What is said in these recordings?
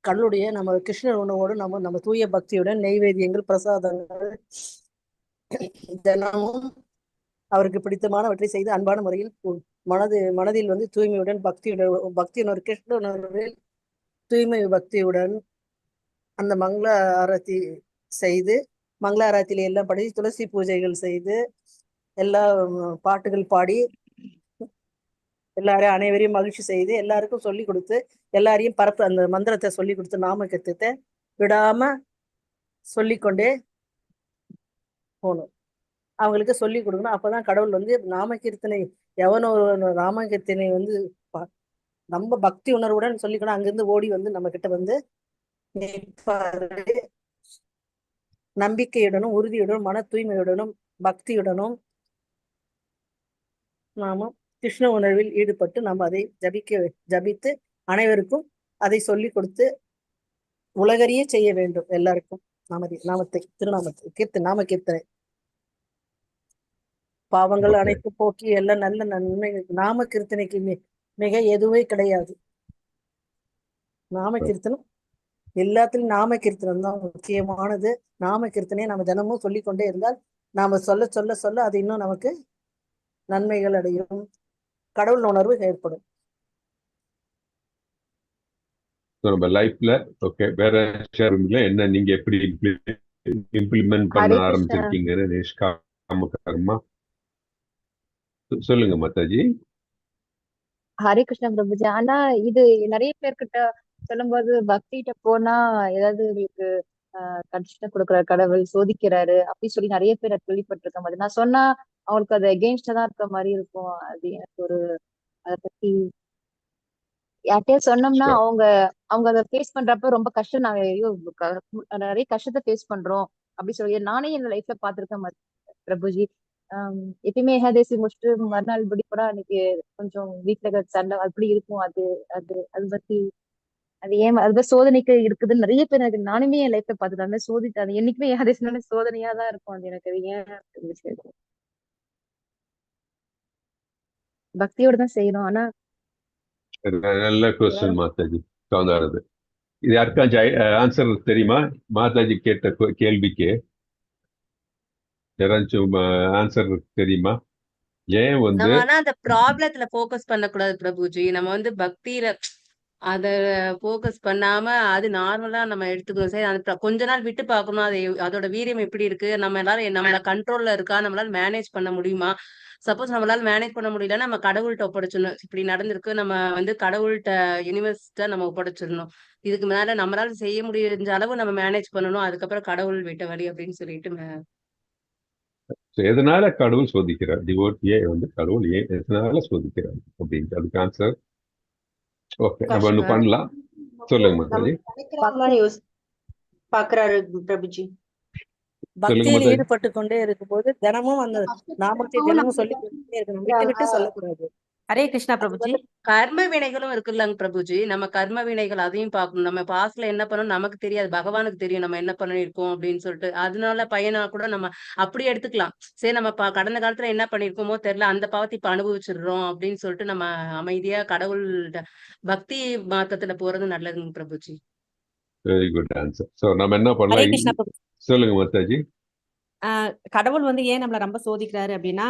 கடவுளுடைய நம்ம கிருஷ்ணர் உணவோடு நம்ம தூய பக்தியுடன் நெய்வேத்தியங்கள் பிரசாதங்கள் தினமும் அவருக்கு பிடித்தமானவற்றை செய்து அன்பான முறையில் மனதில் வந்து தூய்மையுடன் பக்தியுடன் கிருஷ்ண உணர்வில் தூய்மை பக்தியுடன் அந்த மங்கள ஆரத்தி செய்து மங்கள ஆரத்தில எல்லாம் படி துளசி பூஜைகள் செய்து எல்லா பாட்டுகள் பாடி எல்லாரையும் அனைவரையும் மகிழ்ச்சி செய்து எல்லாருக்கும் சொல்லி கொடுத்து எல்லாரையும் அந்த மந்திரத்தை சொல்லி கொடுத்து நாமகீர்த்தத்தை விடாம சொல்லிக்கொண்டே போகணும். அவங்களுக்கு சொல்லி கொடுக்கணும். அப்பதான் கடவுள் வந்து நாமகீர்த்தனை எவனோ நாமகீர்த்தனை வந்து நம்ம பக்தி உணர்வுடன் சொல்லிக்கணும். அங்கிருந்து ஓடி வந்து நம்ம கிட்ட வந்து நம்பிக்கையுடனும் உறுதியுடனும் மன தூய்மையுடனும் பக்தியுடனும் நாம கிருஷ்ண உணர்வில் ஈடுபட்டு நம்ம அதை ஜபித்து அனைவருக்கும் அதை சொல்லி கொடுத்து உலகறிய செய்ய வேண்டும். எல்லாருக்கும் நாம கீர்த்தனை பாவங்கள் அனைத்து போக்கி எல்லாம் நல்ல நன்மை. நாம கீர்த்தனைக்கு மிக எதுவே கிடையாது. நாம கீர்த்தனம் எல்லாத்திலும் நாம கீர்த்தனம் தான் முக்கியமானது. நாம கீர்த்தனையை நம்ம தினமும் சொல்லிக்கொண்டே இருந்தால் நாம சொல்ல சொல்ல சொல்ல அது இன்னும் நமக்கு நன்மைகள் அடையும், கடவுள் உணர்வு ஏற்படும் நம்ம லைஃப்ல. ஓகே, வேற என்ன நீங்க எப்படி இம்ப்ளிமெண்ட் பண்ண ஆரம்பிச்சிருக்கீங்கன்னு நிஷ்காம சொல்லுங்க மாதாஜி. ஹரே கிருஷ்ணா பிரபுஜி. ஆனா இது நிறைய பேர்கிட்ட சொல்லும்போது பக்திகிட்ட போனா ஏதாவது உங்களுக்கு கஷ்டம் கொடுக்குறாரு, கடவுள் சோதிக்கிறாரு அப்படி சொல்லி நிறைய பேர் கேள்விப்பட்டிருக்க மாதிரி நான் சொன்னா அவங்களுக்கு அது எகெயின்ஸ்டா தான் இருக்க மாதிரி இருக்கும். அது எனக்கு ஒரு அதை பத்தி யார்கிட்டயே சொன்னோம்னா அவங்க அதை ஃபேஸ் பண்றப்ப ரொம்ப கஷ்டம். நாங்க நிறைய கஷ்டத்தை ஃபேஸ் பண்றோம் அப்படி சொல்லி நானே என் லைஃப்ல பாத்துருக்கேன் பிரபுஜி. எப்பயுமே ஏகாதசி முடிச்சுட்டு மறுநாள் படி கூட அன்னைக்கு கொஞ்சம் வீட்டுல சண்டை அப்படி இருக்கும். அது அது அது பத்தி அது ஏன் அது சோதனைக்கு இருக்குதுன்னு நிறைய பேர் எனக்கு நானுமே என் லைஃப்ல பாத்துட்டாங்க. சோதித்தாங்க என்னைக்குமே ஏகாதசினால சோதனையா தான் இருக்கும். அது எனக்கு அது ஏன் பக்தியோட தான் செய்யணும். ஆனா நல்ல கொஸ்டின் மாதாஜி. இது யாருக்காச்சும் ஆன்சர் தெரியுமா மாதாஜி கேட்ட கேள்விக்கு? யாராச்சும் ஆன்சர் தெரியுமா? ஏன் வந்து நம்ம அந்த ப்ராப்ளத்துல போக்கஸ் பண்ணக்கூடாது பிரபுஜி. நம்ம வந்து பக்தியில அத போக்கஸ் பண்ணாம அது நார்மலா நம்ம எடுத்துக்கணும். சரி, அந்த கொஞ்ச நாள் விட்டு பார்க்கணும். அதோட வீரியம் எப்படி இருக்கு, நம்மளால கண்ட்ரோல்ல இருக்கா, நம்மளால மேனேஜ் பண்ண முடியுமா. சப்போஸ் நம்மளால மேனேஜ் பண்ண முடியலன்னா நம்ம கடவுள்கிட்ட ஒப்படைச்சிடணும். இப்படி நடந்திருக்கு, நம்ம வந்து கடவுள்கிட்ட யூனிவர்ஸ்ட நம்ம ஒப்படைச்சிடணும். இதுக்கு மேல நம்மளால செய்ய முடிஞ்ச அளவு நம்ம மேனேஜ் பண்ணணும். அதுக்கப்புறம் கடவுள் விட்ட வழி அப்படின்னு சொல்லிட்டு எதனால கடவுள் சோதிக்கிறார், டிவோட்டியே வந்து கடவுள் ஏன் எதனால சோதிக்கிறார் அப்படின்ட்டு அதுக்கு ஆன்சர். ஓகே, நம்ம ஒண்ணு பண்ணலாம். சொல்லுங்க மாதாஜி. பாக்குறாரு பிரபுஜி. பக்தியில் ஈடுபட்டு கொண்டே இருக்கும்போது தினமும் அந்த நாமத்தை தினமும் சொல்லி இருக்கணும், விட்டு விட்டு சொல்லக்கூடாது. ஹரே கிருஷ்ணா பிரபுஜி. கர்ம வினைகளும் இருக்குல்லங்க பிரபுஜி. நம்ம கர்ம வினைகள் அதையும் பார்க்கணும். நம்ம பாஸ்ட்ல என்ன பண்ணணும் நமக்கு தெரியாது, பகவானுக்கு தெரியும் நம்ம என்ன பண்ணிருக்கோம் அப்படின்னு சொல்லிட்டு. அதனால பையனா கூட நம்ம அப்படி எடுத்துக்கலாம். சரி, நம்ம கடந்த காலத்துல என்ன பண்ணிருக்கோமோ தெரியல, அந்த பாவத்தை இப்ப அனுபவிச்சிடுறோம் அப்படின்னு சொல்லிட்டு நம்ம அமைதியா கடவுள் பக்தி மார்க்கத்துல போறது நல்லதுங்க Prabhuji. Very good answer. So நம்ம என்ன பண்ணலாம்? சொல்லுங்க மாதாஜி. கடவுள் வந்து ஏன் நம்மள ரொம்ப சோதிக்கிறாரு அப்படின்னா,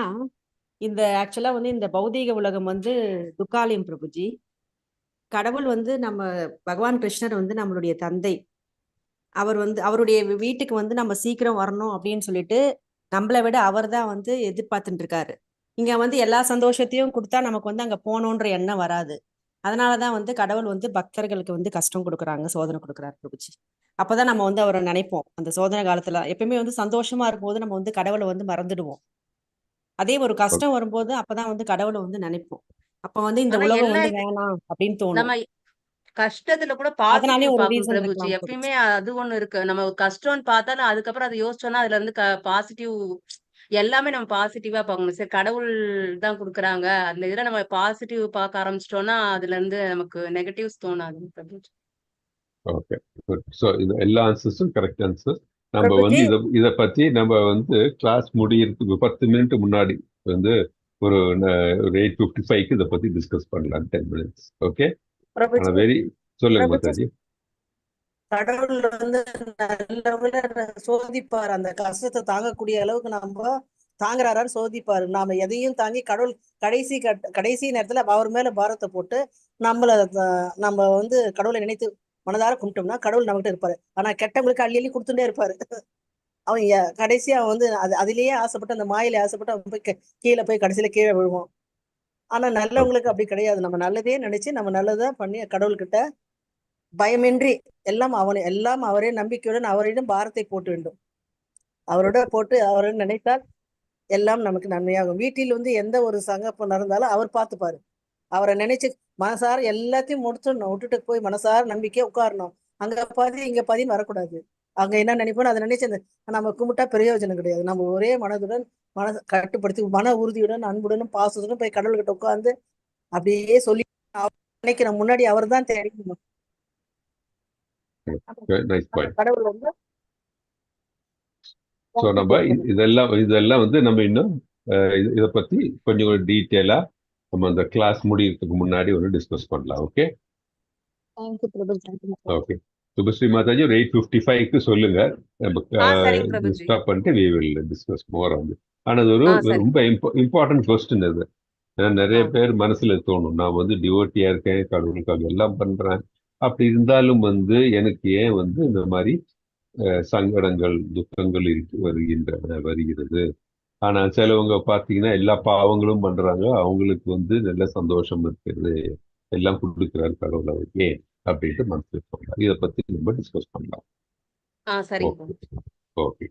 இந்த ஆக்சுவலா வந்து இந்த பௌதீக உலகம் வந்து துக்காலயம் பிரபுஜி. கடவுள் வந்து நம்ம பகவான் கிருஷ்ணர் வந்து நம்மளுடைய தந்தை. அவர் வந்து அவருடைய வீட்டுக்கு வந்து நம்ம சீக்கிரம் வரணும் அப்படின்னு சொல்லிட்டு நம்மளை விட அவர் தான் வந்து எதிர்பார்த்துட்டு இருக்காரு. இங்க வந்து எல்லா சந்தோஷத்தையும் கொடுத்தா நமக்கு வந்து அங்க போகணுன்ற எண்ணம் வராது. அதனாலதான் வந்து கடவுள் வந்து பக்தர்களுக்கு வந்து கஷ்டம் கொடுக்குறாங்க, சோதனை கொடுக்குறாரு பிரபுஜி. அப்பதான் நம்ம வந்து அவரை நினைப்போம். அந்த சோதனை காலத்துல எப்பயுமே வந்து சந்தோஷமா இருக்கும்போது நம்ம வந்து கடவுளை வந்து மறந்துடுவோம். அதே ஒரு கஷ்டம் வரும்போது அப்பதான் வந்து கடவுளை வந்து நினைப்போம். அப்ப வந்து இந்த உலகம் வந்து வேணாம் அப்படின்னு தோணும். கஷ்டத்துல கூட பாசிட்டிவ் பார்க்கணும் பிரபுஜி. எப்பயுமே அது ஒண்ணு இருக்கு. நம்ம கஷ்டம்னு பார்த்தாலும் அதுக்கப்புறம் அதை யோசிச்சோம்னா அதுல இருந்து பாசிட்டிவ் எல்லாமே நம்ம பாசிட்டிவா பார்க்கணும். சரி, கடவுள் தான் கொடுக்குறாங்க, அந்த இதுல நம்ம பாசிட்டிவ் பார்க்க ஆரம்பிச்சிட்டோம்னா அதுல இருந்து நமக்கு நெகட்டிவ்ஸ் தோணாது பிரபுஜி. ஓகே, சோ இது எல்லா ஆன்சர்ஸும் கரெக்ட் ஆன்சர். நம்ம வந்து இத பத்தி நம்ம வந்து கிளாஸ் முடியறதுக்கு 10 மினிட் முன்னாடி வந்து ஒரு 8:55க்கு இதை பத்தி டிஸ்கஸ் பண்ணலாம். 10 minutes. ஓகே, வெரி சொல்லுங்க பிரபுஜி, மாதாஜி. கடவுள் வந்து நல்லவங்கள சோதிப்பார். அந்த கஷ்டத்தை தாங்கக்கூடிய அளவுக்கு நம்ம தாங்குறாரான்னு சோதிப்பாரு. நாம எதையும் தாங்கி கடவுள் கடைசி நேரத்துல அவர் மேல பாரத்தை போட்டு நம்ம வந்து கடவுளை நினைத்து மனதார கும்பிட்டோம்னா கடவுள் நம்மகிட்ட இருப்பாரு. ஆனா கெட்டவங்களுக்கு அள்ளி அள்ளி கொடுத்துட்டே இருப்பாரு. அவன் கடைசியா அவன் வந்து அதிலேயே ஆசைப்பட்டு, அந்த மாயில ஆசைப்பட்டு அவன் போய் கீழே போய் கடைசியில கீழே விழுவான். ஆனா நல்லவங்களுக்கு அப்படி கிடையாது. நம்ம நல்லதே நினைச்சு நம்ம நல்லதா பண்ணி கடவுள்கிட்ட பயமின்றி எல்லாம் அவரே நம்பிக்கையுடன் அவரிடம் பாரத்தை போட்டு வேண்டும். அவரோட போட்டு அவரை நினைத்தால் எல்லாம் நமக்கு நன்மையாகும். வீட்டில் வந்து எந்த ஒரு சங்கப்பம் நடந்தாலும் அவர் பார்த்துப்பாரு. அவரை நினைச்சு மனசார எல்லாத்தையும் முடிச்சிடணும். விட்டுட்டு போய் மனசார நம்பிக்கையா உட்காரணும். அங்க பாதி இங்க பாதின்னு வரக்கூடாது. அங்க என்ன நினைப்போம் அதை நினைச்சு நம்ம கும்பிட்டா பிரயோஜனம் கிடையாது. நம்ம ஒரே மனதுடன் கட்டுப்படுத்தி மன உறுதியுடன் அன்புடனும் பாசத்துடன் போய் கடவுள்கிட்ட உட்கார்ந்து அப்படியே சொல்லி நினைக்கிறோம். முன்னாடி அவர் தான் தெரியும். Nice point. கடவுள் வந்து ஸோ நம்ம இதெல்லாம் வந்து நம்ம இன்னும் இதை பத்தி கொஞ்சம் டீட்டெயிலா நம்ம அந்த கிளாஸ் முடியறதுக்கு முன்னாடி ஒரு டிஸ்கஸ் பண்ணலாம். Okay thank you Prabhuji. Okay. Subhashree Mataji ஒரு 8:55க்கு சொல்லுங்க. சரிங்க பிரபுஜி. ஸ்டாப் பண்ணிட்டு we will discuss more on it. ஆனா அது ஒரு சரி. ரொம்ப இம்பார்ட்டன்ட் கொஸ்டின் அது. ஏன்னா நிறைய ஆ. பேர் மனசுல தோணும், நான் வந்து டிவோட்டியா இருக்கேன், கடவுளுக்காக எல்லாம் பண்றேன், அப்படி இருந்தாலும் வந்து எனக்கு ஏன் வந்து இந்த மாதிரி சங்கடங்கள் துக்கங்கள் வருகிறது. ஆனா சிலவங்க பாத்தீங்கன்னா எல்லா பாவங்களும் பண்றாங்க, அவங்களுக்கு வந்து நல்ல சந்தோஷம் இருக்கிறது, எல்லாம் கொடுக்குறாரு கடவுள் அவருக்கு ஏன் அப்படின்ட்டு மனசுல சொல்றாங்க. இதை பத்தி நம்ம டிஸ்கஸ் பண்ணலாம். சரிங்க பிரபுஜி. Okay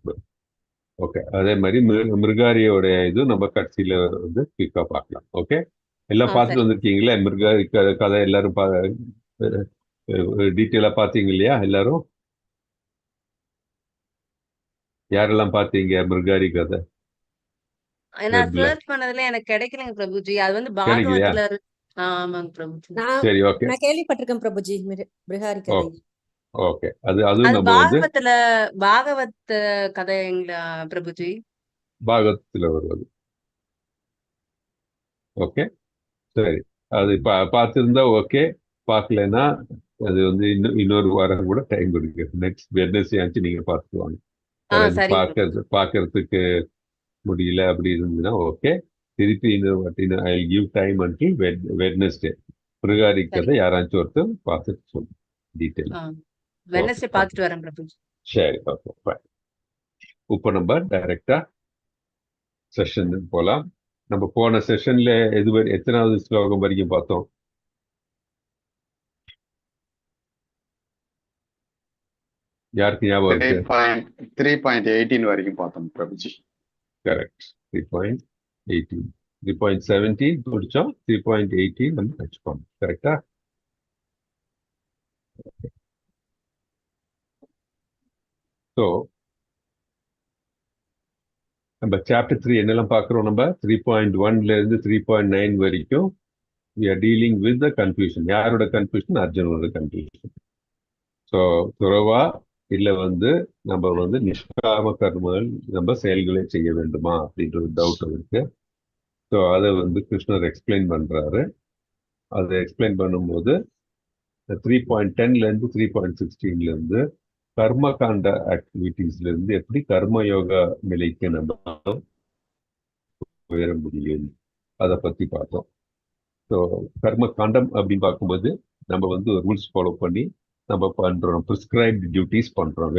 okay. அதே மாதிரி மிருகாரியோட இது நம்ம கடைசியில வந்து குயிக்கா பார்க்கலாம். ஓகே, எல்லாம் பார்த்துட்டு சரி. வந்திருக்கீங்களா? மிருகாரி கதை எல்லாரும் டீட்டெயிலா பார்த்தீங்க இல்லையா? எல்லாரும் யாரெல்லாம் பார்த்தீங்க மிருகாரி கதை? நான் வெப்ல சர்ச் பண்ணதுல எனக்கு கிடைக்கலங்க பிரபுஜி. அது வந்து கிடைக்கலையா? பாகவத்துல ஆமாங்க பிரபுஜி. சரி, ஓகே நான் கேள்விப்பட்டிருக்கேன் பிரபுஜி பிருஹாரி கதை. ஓகே. அதுவும் அது நம்ம வந்து பாகவத் கதைங்களா பிரபுஜி? பாகவத்துல வருவது. ஓகே, சரி. அது பார்த்துருந்தா ஓகே, பார்க்கலன்னா அது வந்து இன்னொரு வாரம் கூட டைம் கொடுங்க. நெக்ஸ்ட் வெட்னஸ்டே ஆச்சு நீங்க பார்த்துக்குவாங்க. சரிங்க பிரபுஜி. பார்க்கறதுக்கு முடியல அப்படி இருந்ததுன்னா ஓகே, திருப்பி இன்னொரு வாட்டி I give time until Wednesday. மிருகாரி சரி. கதை யாராச்சும் ஒருத்தர் பார்த்துட்டு சொல்லுங்க டீட்டெயில். வெட்னஸ்டே பார்த்துட்டு வரேன் பிரபுஜி. சரி, ஓகே ஃபைன். இப்போ நம்ம டைரக்டா செஷன் போலாம். நம்ம போன செஷன்ல எத்தனாவது ஸ்லோகம் வரைக்கும் பார்த்தோம்? யாருக்கு ஞாபகம் இருக்கு? 3.18 வரைக்கும் பார்த்தோம் பிரபுஜி. கரெக்ட். 3.18 3.17 முடிச்சோம். 3.18 நம்ம டச் பண்ணோம். கரெக்டா? ஸோ நம்ம சாப்டர் 3 என்னெல்லாம் பார்க்குறோம்? நம்ம 3.1ல இருந்து 3.9 வரைக்கும் we are dealing with the confusion. யாரோட கன்ஃபியூஷன்? அர்ஜுனோட கன்ஃபியூஷன். ஸோ துறவா இல்லை வந்து நம்ம வந்து நிஷ்காம கர்மங்கள் நம்ம செயல்களை செய்ய வேண்டுமா அப்படின்ற ஒரு டவுட் இருக்கு. ஸோ அதை வந்து கிருஷ்ணர் எக்ஸ்பிளைன் பண்றாரு. அதை எக்ஸ்பிளைன் பண்ணும்போது 3.10ல இருந்து 3.16ல இருந்து கர்ம காண்ட ஆக்டிவிட்டீஸ்ல இருந்து எப்படி கர்மயோக நிலைக்கு நம்ம உயர முடியும் அதை பத்தி பார்த்தோம். ஸோ கர்ம காண்டம் அப்படின்னு பார்க்கும்போது நம்ம வந்து ரூல்ஸ் ஃபாலோ பண்ணி நம்ம பண்றோம், ப்ரிஸ்கிரைப்டு டியூட்டிஸ் பண்றோம்,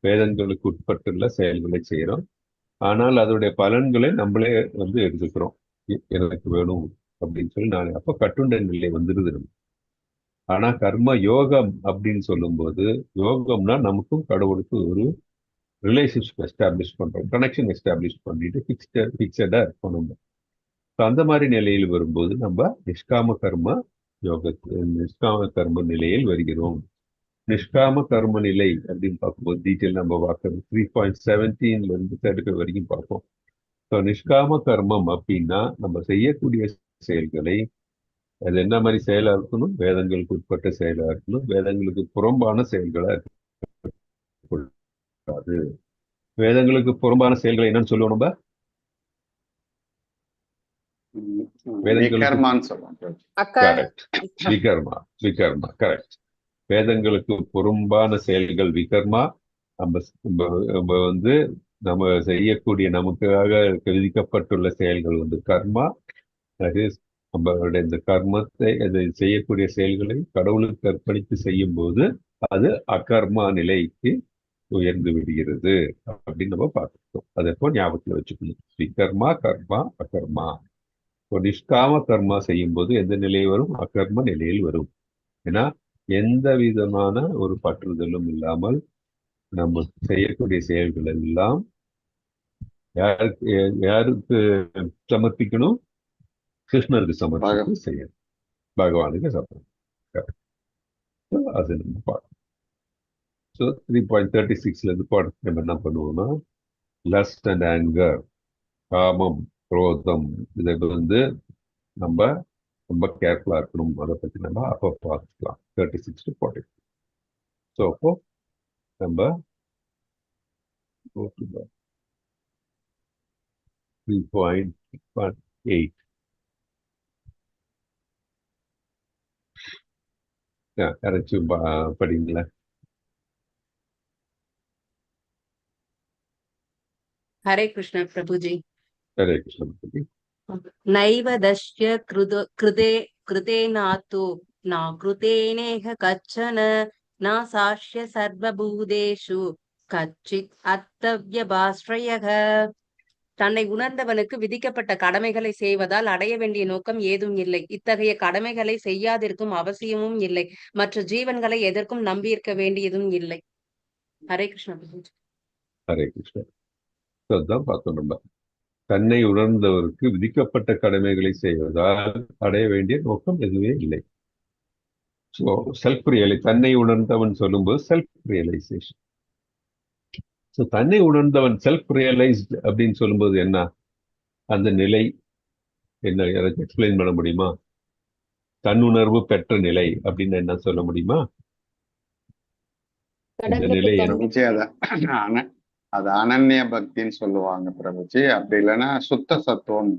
வேதங்களுக்கு உட்பட்டுள்ள செயல்களை செய்யறோம். ஆனால் அதோடைய பலன்களை நம்மளே வந்து எடுத்துக்கிறோம். எனக்கு வேணும் அப்படின்னு சொல்லி நான் அப்ப கட்டுண்ட நிலை வந்துடுது நம்ம. ஆனா கர்ம யோகம் அப்படின்னு சொல்லும்போது யோகம்னா நமக்கும் கடவுளுக்கும் ஒரு ரிலேஷன்ஷிப் எஸ்டாப்ளிஷ் பண்றோம், கனெக்ஷன் எஸ்டாப்ளிஷ் பண்ணிட்டு பிக்சடா இருக்கணும் நம்ம. அந்த மாதிரி நிலையில் வரும்போது நம்ம நிஷ்காம கர்ம நிலையில் வருகிறோம். நிஷ்காம கர்ம நிலை அப்படின்னு பார்க்கும்போது டீட்டெயில் நம்ம பார்க்கறது 3.17ல இருந்து 35 வரைக்கும் பார்ப்போம். ஸோ நிஷ்காம கர்மம் அப்படின்னா நம்ம செய்யக்கூடிய செயல்களை, அது என்ன மாதிரி செயலா இருக்கணும்? வேதங்களுக்கு உட்பட்ட செயலா இருக்கணும், வேதங்களுக்கு புறம்பான செயல்களா இருக்கக்கூடாது. வேதங்களுக்கு புறம்பான செயல்களை என்னன்னு சொல்லுவோம் நம்ம? வேதங்களுக்கு விகர்மான்னு சொல்லுவோம் பிரபுஜி. கரெக்ட், விகர்மா கரெக்ட். வேதங்களுக்கு புறம்பான செயல்கள் விகர்மா. நம்ம வந்து நம்ம செய்யக்கூடிய நமக்காக விதிக்கப்பட்டுள்ள செயல்கள் வந்து கர்மா. அது நம்மளுடைய இந்த கர்மத்தை அதை செய்யக்கூடிய செயல்களை கடவுளுக்கு அர்ப்பணித்து செய்யும் போது அது அகர்மா நிலைக்கு உயர்ந்து விடுகிறது அப்படின்னு நம்ம பார்த்துட்டோம். அதை எப்போ ஞாபகத்தில் வச்சுக்கணும். விகர்மா, கர்மா, அகர்மா. இப்போ நிஷ்காம கர்மா செய்யும் போது எந்த நிலை வரும்? அகர்ம நிலையில் வரும். ஏன்னா எந்த விதமான ஒரு பற்றுதலும் இல்லாமல் நம்ம செய்யக்கூடிய செயல்கள் எல்லாம் யாருக்கு யாருக்கு சமர்ப்பிக்கணும்? கிருஷ்ணருக்கு சமர்ப்பித்து செய்யணும், பகவானுக்கு சமர்ப்பிக்கணும். அது நம்ம பார்க்கணும். ஸோ 3.36 இருந்து பாடத்தை நம்ம என்ன பண்ணுவோம்னா, லஸ்ட் அண்ட் ஆங்கர், காமம், குரோதம், இதை வந்து நம்ம ரொம்ப கேர்ஃபுல்லா இருக்கணும். அதை பத்தி நம்ம அப்போ பார்த்துக்கலாம். 36 to 40. ஸோ அப்போ நம்ம 3.8 யாராச்சும் படிங்களா? ஹரே கிருஷ்ண பிரபுஜி. ஹரே கிருஷ்ண. நைவ தஷ்ய கிருதேனாத்து நா கிருதேனேக கச்சன நா சாஷ்ய சர்வபூதேஷு கச்சித் அத்தவ்யபாஸ்ரயக. தன்னை உணர்ந்தவனுக்கு விதிக்கப்பட்ட கடமைகளை செய்வதால் அடைய வேண்டிய நோக்கம் ஏதும் இல்லை. இத்தகைய கடமைகளை செய்யாதிருக்கும் அவசியமும் இல்லை. மற்ற ஜீவன்களை எதற்கும் நம்பியிருக்க வேண்டியதும் இல்லை. ஹரே கிருஷ்ண பிரபுஜி. ஹரே கிருஷ்ண. அதுதான் பார்த்தோம் நம்ம. தன்னை உணர்ந்தவருக்கு விதிக்கப்பட்ட கடமைகளை செய்வதால் அடைய வேண்டிய நோக்கம் எதுவே இல்லை. ஸோ செல்ஃப் தன்னை உணர்ந்தவன் சொல்லும்போது செல்ஃப் ரியலைசேஷன். ஸோ தன்னை உணர்ந்தவன் செல்ஃப் ரியலைஸ்ட் அப்படின்னு சொல்லும்போது என்ன அந்த நிலை என்ன? யாராச்சும் எக்ஸ்பிளைன் பண்ண முடியுமா? தன்னுணர்வு பெற்ற நிலை அப்படின்னு என்ன சொல்ல முடியுமா? இந்த நிலை பிரபுஜி அது அனன்ய பக்தின்னு சொல்லுவாங்க பிரபுஜி. அப்படி இல்லைன்னா சுத்த சத்துவம்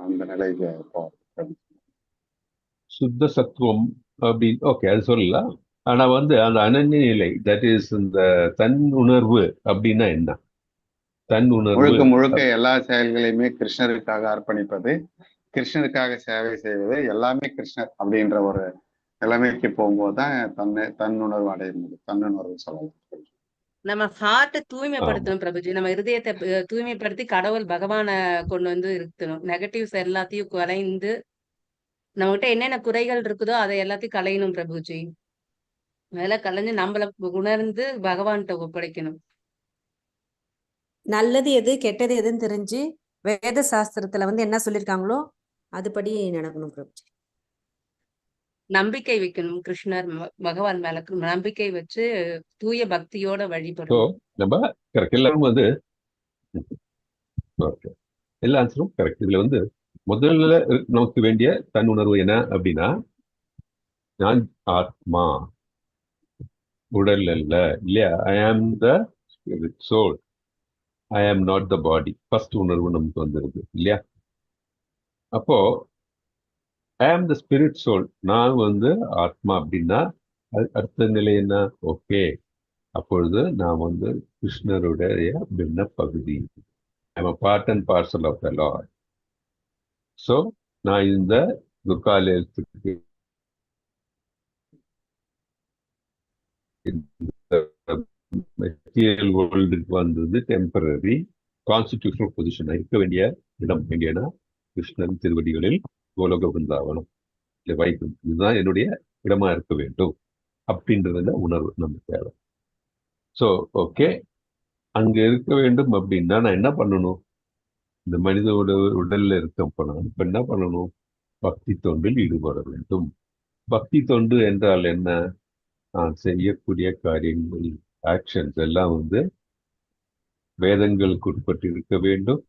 அந்த நிலைக்கு போகும். சுத்த சத்துவம் அப்படின்னு ஓகே, அது சொல்லலாம். ஆனா வந்து அந்த அனன்ய நிலை, தட் இஸ் இந்த தன் உணர்வு அப்படின்னா என்ன? தன் உணர்வு முழுக்க எல்லா செயல்களையுமே கிருஷ்ணருக்காக அர்ப்பணிப்பது, கிருஷ்ணருக்காக சேவை செய்வது, எல்லாமே கிருஷ்ணர் அப்படின்ற ஒரு நிலைமைக்கு போகும்போதுதான் தன்னுணர்வு அடைய முடியும். தன்னுணர்வு சொல்லலாம். நம்ம ஹார்ட்டை தூய்மைப்படுத்தணும் பிரபுஜி. நம்ம இருதயத்தை தூய்மைப்படுத்தி கடவுள் பகவானை கொண்டு வந்து இருக்கணும். நெகட்டிவ்ஸ் எல்லாத்தையும் குறைந்து நம்மகிட்ட என்னென்ன குறைகள் இருக்குதோ அதை எல்லாத்தையும் களையணும் பிரபுஜி. அதெல்லாம் கலைஞ்சு நம்மள உணர்ந்து பகவான்கிட்ட ஒப்படைக்கணும். நல்லது எது கெட்டது எதுன்னு தெரிஞ்சு வேத சாஸ்திரத்துல வந்து என்ன சொல்லியிருக்காங்களோ அதுபடி நடக்கணும் பிரபுஜி. நம்பிக்கை வைக்கணும் கிருஷ்ணர் பகவான் மேல நம்பிக்கை வச்சு தூய பக்தியோட வழிபடும். நம்ம கரெக்ட் எல்லாரும் வந்து எல்லா ஆன்சரும் கரெக்ட். இதுல வந்து முதல்ல நமக்கு வேண்டிய தன் உணர்வு என்ன அப்படின்னா, நான் ஆத்மா, உடல் அல்ல இல்லையா? ஐ ஆம் த soul, I am not the body. First உணர்வு நமக்கு வந்துருது இல்லையா? அப்போ ஐ ஆம் த ஸ்பிரிட் சோல், நான் வந்து ஆத்மா அப்படின்னா அடுத்த நிலை என்ன? ஓகே, அப்பொழுது நான் வந்து கிருஷ்ணருடைய பின்ன பகுதி. I'm a part and parcel of the Lord. So நான் இந்த துக்காலயத்துக்கு மெட்டீரியல் வேர்ல்டுக்கு வந்தது டெம்பரரி. கான்ஸ்டிடியூஷனல் பொசிஷன் இருக்க வேண்டிய இடம் எங்கேனா கிருஷ்ணன் திருவடிகளில் கோலோக பிருந்தாவனம் இல்லை வைக்கும், இதுதான் என்னுடைய இடமா இருக்க வேண்டும் அப்படின்றதுல உணர்வு நமக்கு தேவை. ஸோ ஓகே, அங்க இருக்க வேண்டும் அப்படின்னா நான் என்ன பண்ணணும்? இந்த மனித உடல்ல இருக்க இப்ப என்ன பண்ணணும்? பக்தி தொண்டில் ஈடுபட வேண்டும். பக்தி தொண்டு என்றால் என்ன? நான் செய்யக்கூடிய காரியங்கள், ஆக்ஷன்ஸ் எல்லாம் வந்து வேதங்களுக்கு உட்பட்டு இருக்க வேண்டும்.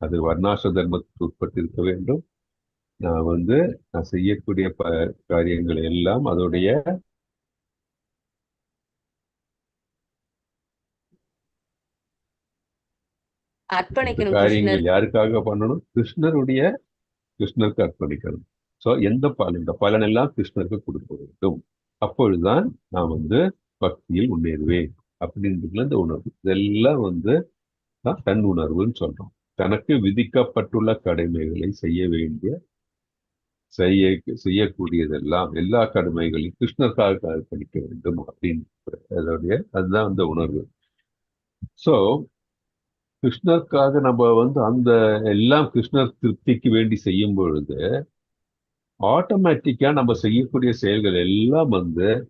அது வர்ணாச தர்மத்துக்கு உட்பட்டு இருக்க வேண்டும். நான் செய்யக்கூடிய காரியங்கள் எல்லாம் அதோடைய இந்த அர்ப்பணிக்கணும் காரியங்கள் கிருஷ்ணர். யாருக்காக பண்ணணும்? கிருஷ்ணருக்கு அர்ப்பணிக்கணும். ஸோ இந்த பலன் எல்லாம் கிருஷ்ணருக்கு கொடுக்க வேண்டும். அப்பொழுதுதான் நான் பக்தியில் முன்னேறுவேன் அப்படின்றதுல இந்த உணர்வு இதெல்லாம் தான் தன் உணர்வுன்னு சொல்றோம். தனக்கு விதிக்கப்பட்டுள்ள கடமைகளை செய்யக்கூடியதெல்லாம் எல்லா கடமைகளையும் கிருஷ்ணருக்காக அர்ப்பணிக்க வேண்டும் அப்படின்னு அதுதான் அந்த உணர்வு. ஸோ கிருஷ்ணருக்காக நம்ம அந்த எல்லாம் கிருஷ்ணர் திருப்திக்கு வேண்டி செய்யும் பொழுது ஆட்டோமேட்டிக்கா நம்ம செய்யக்கூடிய செயல்கள் எல்லாம்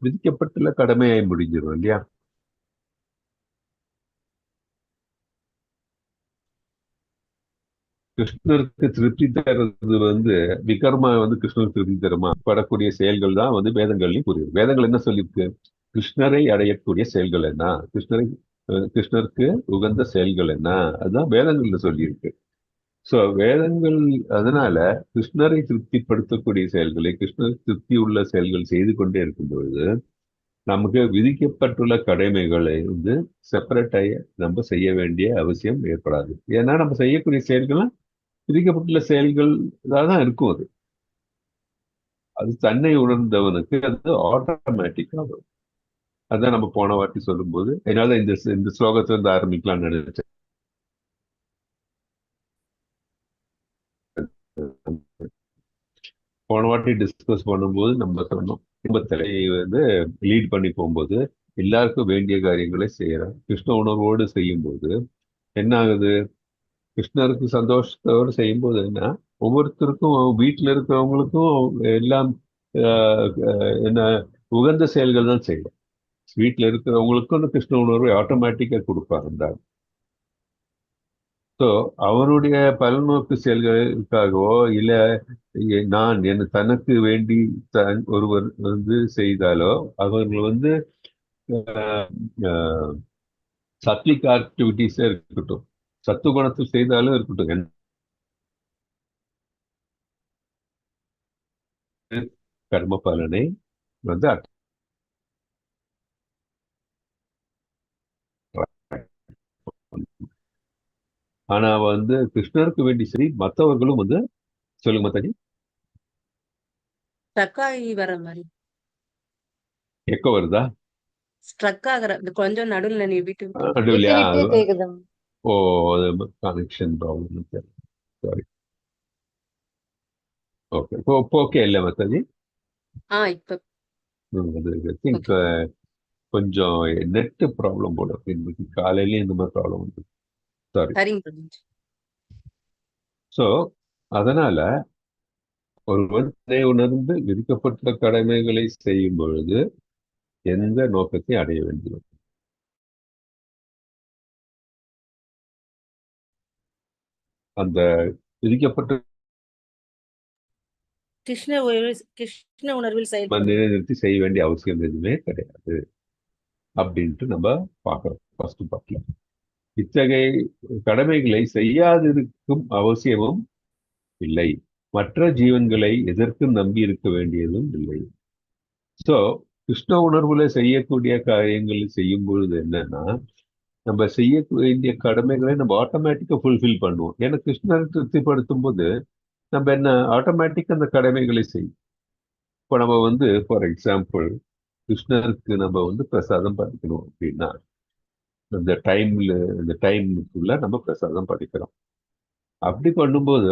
விதிக்கப்பட்டுள்ள கடமையாய் முடிஞ்சிடும் இல்லையா? கிருஷ்ணருக்கு திருப்தி தர்றது விகர்மா கிருஷ்ணருக்கு திருப்தி தருமா? படக்கூடிய செயல்கள் தான் வேதங்கள்லையும் புரியுது. வேதங்கள் என்ன சொல்லியிருக்கு? கிருஷ்ணரை அடையக்கூடிய செயல்கள் என்ன, கிருஷ்ணருக்கு உகந்த செயல்கள் என்ன, அதுதான் வேதங்கள்ல சொல்லியிருக்கு. சோ வேதங்கள் அதனால கிருஷ்ணரை திருப்திப்படுத்தக்கூடிய செயல்களை, கிருஷ்ணருக்கு திருப்தி உள்ள செயல்கள் செய்து கொண்டே இருக்கும் பொழுது நமக்கு விதிக்கப்பட்டுள்ள கடமைகளை செப்பரேட்டாக நம்ம செய்ய வேண்டிய அவசியம் ஏற்படாது. ஏன்னா நம்ம செய்யக்கூடிய செயல்கள்லாம் விதிக்கப்பட்டுள்ள செயல்கள் தான் இருக்கும். அது தன்னை உணர்ந்தவனுக்கு அது ஆட்டோமேட்டிக்கா வரும். அதான் நம்ம போன வாட்டி சொல்லும்போது என்னால இந்த ஸ்லோகத்துல ஆரம்பிக்கலாம்னு நினைச்சேன். போன வாட்டி டிஸ்கஸ் பண்ணும்போது நம்ம சொன்னோம், நம்ம தலையை லீட் பண்ணி போகும்போது எல்லாருக்கும் வேண்டிய காரியங்களை செய்யறோம். கிருஷ்ண உணர்வோடு செய்யும் போது என்ன ஆகுது? கிருஷ்ணருக்கு சந்தோஷத்தோடு செய்யும் போது என்ன, ஒவ்வொருத்தருக்கும் வீட்டுல இருக்கிறவங்களுக்கும் எல்லாம் என்ன உகந்த செயல்கள் தான் செய்யும். வீட்டுல இருக்கிறவங்களுக்கும் அந்த கிருஷ்ண உணர்வை ஆட்டோமேட்டிக்கா கொடுப்பாங்க. ஸோ அவருடைய பல்நோக்கு செயல்களுக்காகவோ இல்ல நான் தனக்கு வேண்டி ஒருவர் செய்தாலோ அவர்கள் சத்விக் ஆக்டிவிட்டிஸே இருக்கட்டும், சத்துவகுணத்தில் செய்தாலும் இருக்கட்டும், கர்ம பலனை ஆனா கிருஷ்ணருக்கு வேண்டி சரி மற்றவர்களும் சொல்லுங்க மாதாஜி. ஸ்ட்ரக் ஆகி வர மாதிரி எக்கோ வருதா? ஸ்ட்ரக் ஆகுற கொஞ்சம் நடுவில் நீ விட்டு விட்டு விட்டு கேக்குது. Oh, connection problem. Sorry. Okay, okay இல்ல மாதாஜி. இப்ப கொஞ்சம் நெட் ப்ராப்ளம் போல இன்னைக்கு காலையிலயும் இந்த மாதிரி ப்ராப்ளம் வந்து. சாரி. சரிங்க. ஸோ அதனால ஒருவன் உணர்ந்து விதிக்கப்பட்ட கடமைகளை செய்யும் பொழுது எந்த நோக்கத்தை அடைய வேண்டும்? அந்த விதிக்கப்பட்ட கிருஷ்ண உணர்வில் நிறுத்தி செய்ய வேண்டிய அவசியம் எதுவுமே கிடையாது அப்படின்ட்டு நம்ம பார்க்கிறோம் ஃபர்ஸ்ட் பார்ட்ல. இத்தகைய கடமைகளை செய்யாதிருக்கும் அவசியமும் இல்லை, மற்ற ஜீவன்களை எதற்கும் நம்பி இருக்க வேண்டியதும் இல்லை. ஸோ கிருஷ்ண உணர்வுல செய்யக்கூடிய காரியங்களை செய்யும் பொழுது என்னன்னா, நம்ம செய்ய வேண்டிய கடமைகளை நம்ம ஆட்டோமேட்டிக்கா ஃபுல்ஃபில் பண்ணுவோம். ஏன்னா கிருஷ்ணரை திருப்திப்படுத்தும் போது நம்ம என்ன ஆட்டோமேட்டிக்கா அந்த கடமைகளை செய்யும். இப்போ நம்ம ஃபார் எக்ஸாம்பிள் கிருஷ்ணருக்கு நம்ம பிரசாதம் படைக்கணும் அப்படின்னா இந்த டைமுக்குள்ள நம்ம பிரசாதம் படைக்கிறோம். அப்படி பண்ணும்போது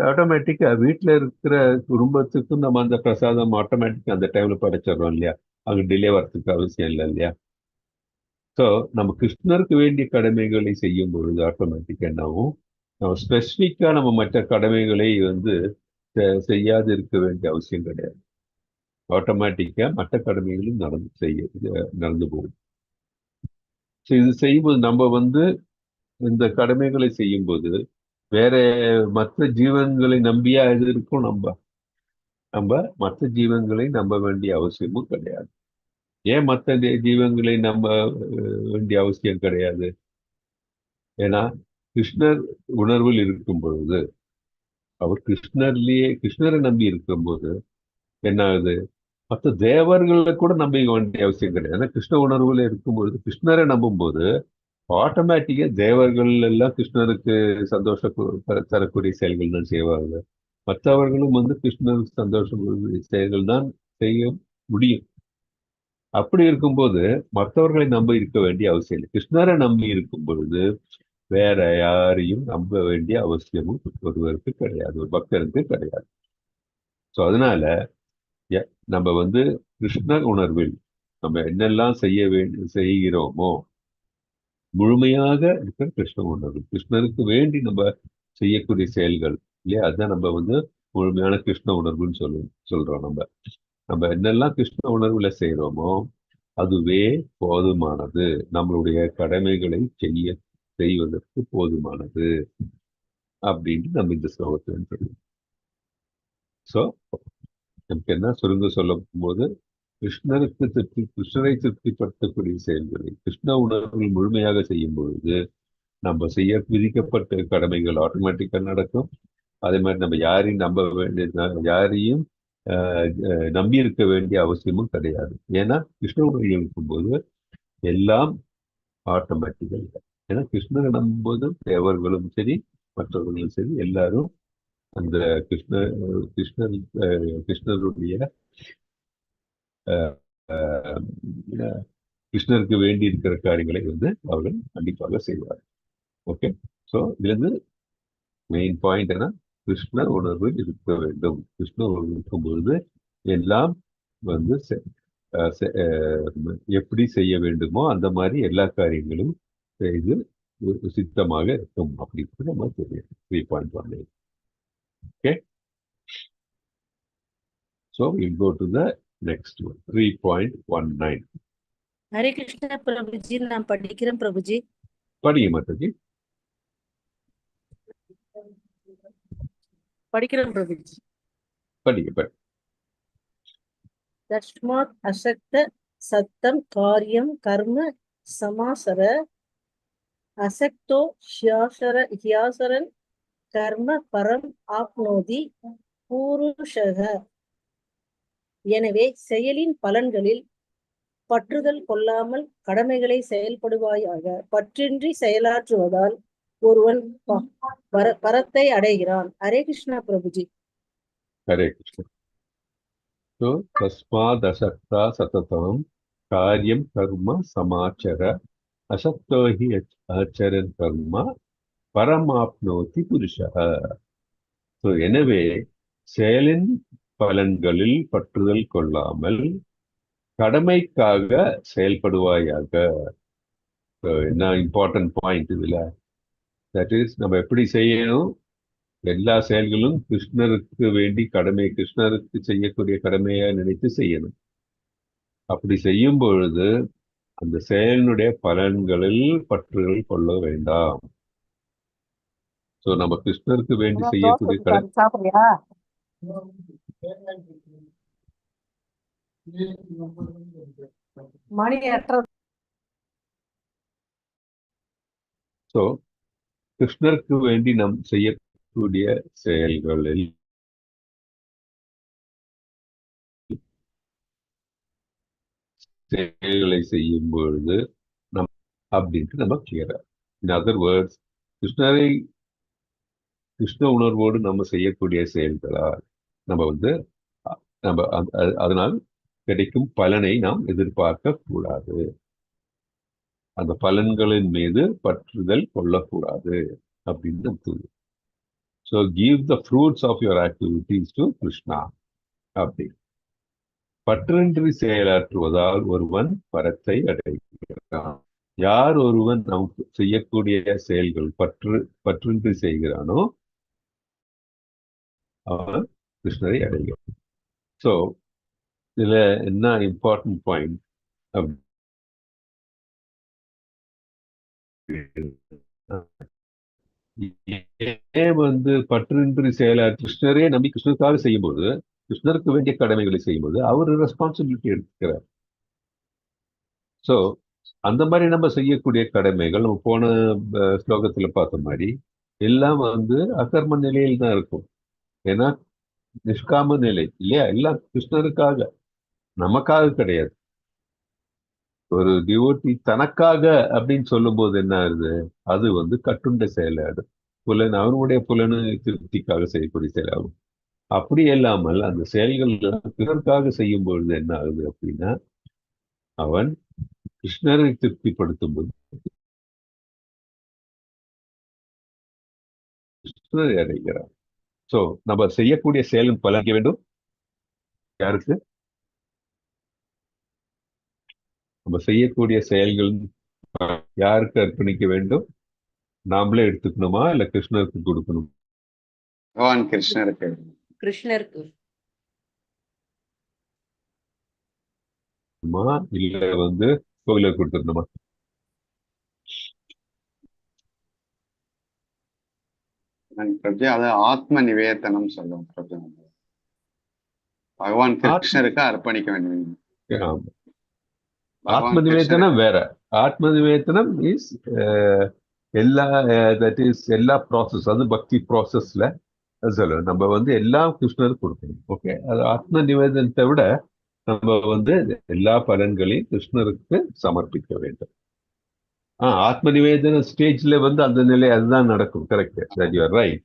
ஆட்டோமேட்டிக்கா வீட்டுல இருக்கிற குடும்பத்துக்கும் நம்ம அந்த பிரசாதம் ஆட்டோமேட்டிக்கா அந்த டைம்ல படைச்சிடறோம் இல்லையா? அங்க டிலே வர்றதுக்கு அவசியம் இல்லை இல்லையா? ஸோ நம்ம கிருஷ்ணருக்கு வேண்டிய கடமைகளை செய்யும் பொழுது ஆட்டோமேட்டிக்கா என்னாகும், நம்ம ஸ்பெசிஃபிக்கா நம்ம மற்ற கடமைகளை செய்யாது இருக்க வேண்டிய அவசியம் கிடையாது. ஆட்டோமேட்டிக்கா மற்ற கடமைகளும் நடந்து போகும். ஸோ இது செய்யும்போது நம்ம இந்த கடமைகளை செய்யும்போது வேற மற்ற ஜீவன்களை நம்பியா இது இருக்கும். நம்ம மற்ற ஜீவன்களை நம்ப வேண்டிய அவசியமும் கிடையாது. ஏன் மற்ற ஜீவன்களை நம்ப வேண்டிய அவசியம் கிடையாது? ஏன்னா கிருஷ்ணர் உணர்வில் இருக்கும் பொழுது, அவர் கிருஷ்ணரை நம்பி இருக்கும்போது என்ன ஆகுது, மற்ற தேவர்களை கூட நம்ப வேண்டிய அவசியம் கிடையாது. ஏன்னா கிருஷ்ண உணர்வுல இருக்கும்பொழுது கிருஷ்ணரை நம்பும் போது ஆட்டோமேட்டிக்கா தேவர்கள் எல்லாம் கிருஷ்ணருக்கு தரக்கூடிய செயல்கள் தான் செய்வாங்க. மற்றவர்களும் வந்து கிருஷ்ணருக்கு சந்தோஷம் செயல்கள் தான் செய்ய முடியும். அப்படி இருக்கும்போது மற்றவர்களை நம்ப இருக்க வேண்டிய அவசியம் இல்லை. கிருஷ்ணரை நம்பி இருக்கும் பொழுது வேற யாரையும் நம்ப வேண்டிய அவசியமும் ஒருவருக்கு கிடையாது, ஒரு பக்தருக்கு கிடையாது. ஸோ அதனால நம்ம வந்து கிருஷ்ணர் உணர்வில் நம்ம என்னெல்லாம் செய்கிறோமோ முழுமையாக இருக்கிற கிருஷ்ண உணர்வு, கிருஷ்ணருக்கு வேண்டி நம்ம செய்யக்கூடிய செயல்கள் இல்லையா, அதுதான் நம்ம வந்து முழுமையான கிருஷ்ண உணர்வுன்னு சொல்றோம். நம்ம என்னெல்லாம் கிருஷ்ண உணர்வுல செய்யறோமோ அதுவே போதுமானது, நம்மளுடைய கடமைகளை செய்வதற்கு போதுமானது அப்படின்னு நம்ம இந்த ஸ்லோகத்தை சொல்லுவோம். ஸோ நமக்கு என்ன சுருங்க சொல்லும் போது கிருஷ்ணரை திருப்திப்படுத்தக்கூடிய செயல்களை கிருஷ்ண உணர்வில் முழுமையாக செய்யும் பொழுது நம்ம விதிக்கப்பட்ட கடமைகள் ஆட்டோமேட்டிக்கா நடக்கும். அதே மாதிரி நம்ம யாரையும் நம்பி இருக்க வேண்டிய அவசியமும் கிடையாது. ஏன்னா கிருஷ்ண உணர்வில் இருக்கும்போது எல்லாம் ஆட்டோமேட்டிக்கா. ஏன்னா கிருஷ்ணரை நம்பும்போது தேவர்களும் சரி மற்றவர்களும் சரி எல்லாரும் அந்த கிருஷ்ணருடைய கிருஷ்ணருக்கு வேண்டி இருக்கிற காரியங்களை வந்து அவர்கள் கண்டிப்பாக செய்வார்கள். ஓகே, ஸோ இதுல இருந்து மெயின் பாயிண்ட் என்ன, கிருஷ்ண உணர்வு இருக்க வேண்டும். கிருஷ்ண உணர்வு இருக்கும் பொழுது எல்லாம் வந்து எப்படி செய்ய வேண்டுமோ அந்த மாதிரி எல்லா காரியங்களும் செய்து சித்தமாக இருக்கும் அப்படின்னு நம்ம தெரியும். 3.18. Okay, so we'll go to the next one, 3.19. Hare Krishna Prabhuji, நான் படிக்கிறேன் பிரபுஜி. படிங்க மாதாஜி. படிக்கிறேன் பிரபுஜி. படிங்க. தஸ்மாத் அசக்த சத்தம் காரியம் கர்ம சமாசர அசக்தோ ஹியாசரன் கர்ம பரம் ஆப்னோதி பூருஷக. எனவே செயலின் பலன்களில் பற்றுதல் கொள்ளாமல் கடமைகளை செயல்படுவாயாக. பற்றின்றி செயலாற்றுவதால் ஒருவன் பரத்தை அடைகிறான். ஹரே கிருஷ்ணா பிரபுஜி. ஹரே கிருஷ்ணா. So, தஸ்மாத் அசக்தா சததம் காரியம் கர்ம சமாச்சர அசக்தோஹி ஆச்சரன் கர்ம பரமாப்னோதி புருஷः. ஸோ எனவே செயலின் பலன்களில் பற்றுதல் கொள்ளாமல் கடமைக்காக செயல்படுவாயாக. என்ன இம்பார்ட்டன்ட் பாயிண்ட் இதுல, தட் இஸ் நம்ம எப்படி செய்யணும், எல்லா செயல்களும் கிருஷ்ணருக்கு வேண்டி கிருஷ்ணருக்கு செய்யக்கூடிய கடமையை நினைத்து செய்யணும். அப்படி செய்யும் பொழுது அந்த செயலினுடைய பலன்களில் பற்றுதல் கொள்ள வேண்டாம். சோ நம்ம கிருஷ்ணருக்கு வேண்டி செய்யக்கூடிய சாப்பிடுறியா? மணி 8:30. சோ கிருஷ்ணருக்கு வேண்டி நாம் செய்யக்கூடிய செயல்களில் செயல்களை செய்யும் பொழுது அப்படின்ட்டு நம்ம கிளியரா, இன் அதர் வேர்ட்ஸ், கிருஷ்ண உணர்வோடு நம்ம செய்யக்கூடிய செயல்களால் நம்ம அதனால் கிடைக்கும் பலனை நாம் எதிர்பார்க்க கூடாது. அந்த பலன்களின் மீது பற்றுதல் கொள்ளக்கூடாது அப்படின்னு சொல்லுது. So give the fruits of your activities to Krishna அப்படி. பற்றின்றி செயலாற்றுவதால் ஒருவன் பரத்தை அடைகிறான். யார் ஒருவன் நமக்கு செய்யக்கூடிய செயல்கள் பற்றின்றி செய்கிறானோ அவன் கிருஷ்ணரை அடைகிறான். ஸோ இதுல என்ன இம்பார்ட்டன்ட் பாயிண்ட், ஏன் பற்றின்றி கிருஷ்ணரே நம்பி கிருஷ்ணருக்காக செய்யும்போது, கிருஷ்ணருக்கு வேண்டிய கடமைகளை செய்யும்போது அவர் ரெஸ்பான்சிபிலிட்டி எடுத்துக்கிறார். ஸோ அந்த மாதிரி நம்ம செய்யக்கூடிய கடமைகள் நம்ம போன ஸ்லோகத்துல பார்த்த மாதிரி எல்லாம் அகர்ம நிலையில் தான் இருக்கும். ஏன்னா நிஷ்காம நிலை இல்லையா, எல்லாம் கிருஷ்ணருக்காக, நமக்காக கிடையாது. ஒரு டிவோட்டி தனக்காக அப்படின்னு சொல்லும் போது என்ன ஆகுது, அது வந்து கட்டுண்ட செயலாடு, அவனுடைய புலனு திருப்திக்காக செய்யக்கூடிய செயலாகும். அப்படி இல்லாமல் அந்த செயல்கள் பிறர்க்காக செய்யும் பொழுது என்ன ஆகுது அப்படின்னா, அவன் கிருஷ்ணரை திருப்திப்படுத்தும் போது கிருஷ்ணரை அடைகிறான். சோ நம்ம செய்யக்கூடிய செயலும் பலனிக்க வேண்டும். யாருக்கு? நம்ம செய்யக்கூடிய செயல்கள் யாருக்கு அர்ப்பணிக்க வேண்டும்? நாமளே எடுத்துக்கணுமா இல்ல கிருஷ்ணருக்கு கொடுக்கணும்? பகவான் கிருஷ்ணருக்கு. கிருஷ்ணருக்கு. இல்ல வந்து கோவிலுக்கு கொடுத்துடணுமா? பிரபுஜி அது ஆத்ம நிவேதனம் சொல்லுவோம் பிரபுஜி. பகவான் கிருஷ்ணருக்கு அர்ப்பணிக்க வேண்டும். ஆத்ம நிவேதனம் வேற. ஆத்ம நிவேதனம் இஸ் எல்லா தட் இஸ் எல்லா ப்ராசஸ், அது பக்தி ப்ராசஸ்ல சொல்ல நம்ம வந்து எல்லாம் கிருஷ்ணருக்கு கொடுக்கணும். ஓகே, அது ஆத்ம நிவேதனத்தை விட நம்ம வந்து எல்லா பலன்களையும் கிருஷ்ணருக்கு சமர்ப்பிக்க வேண்டும். ஆத்ம நிவேதன ஸ்டேஜ்ல வந்து அந்த நிலை அதுதான் நடக்கும். Correct, that you are right.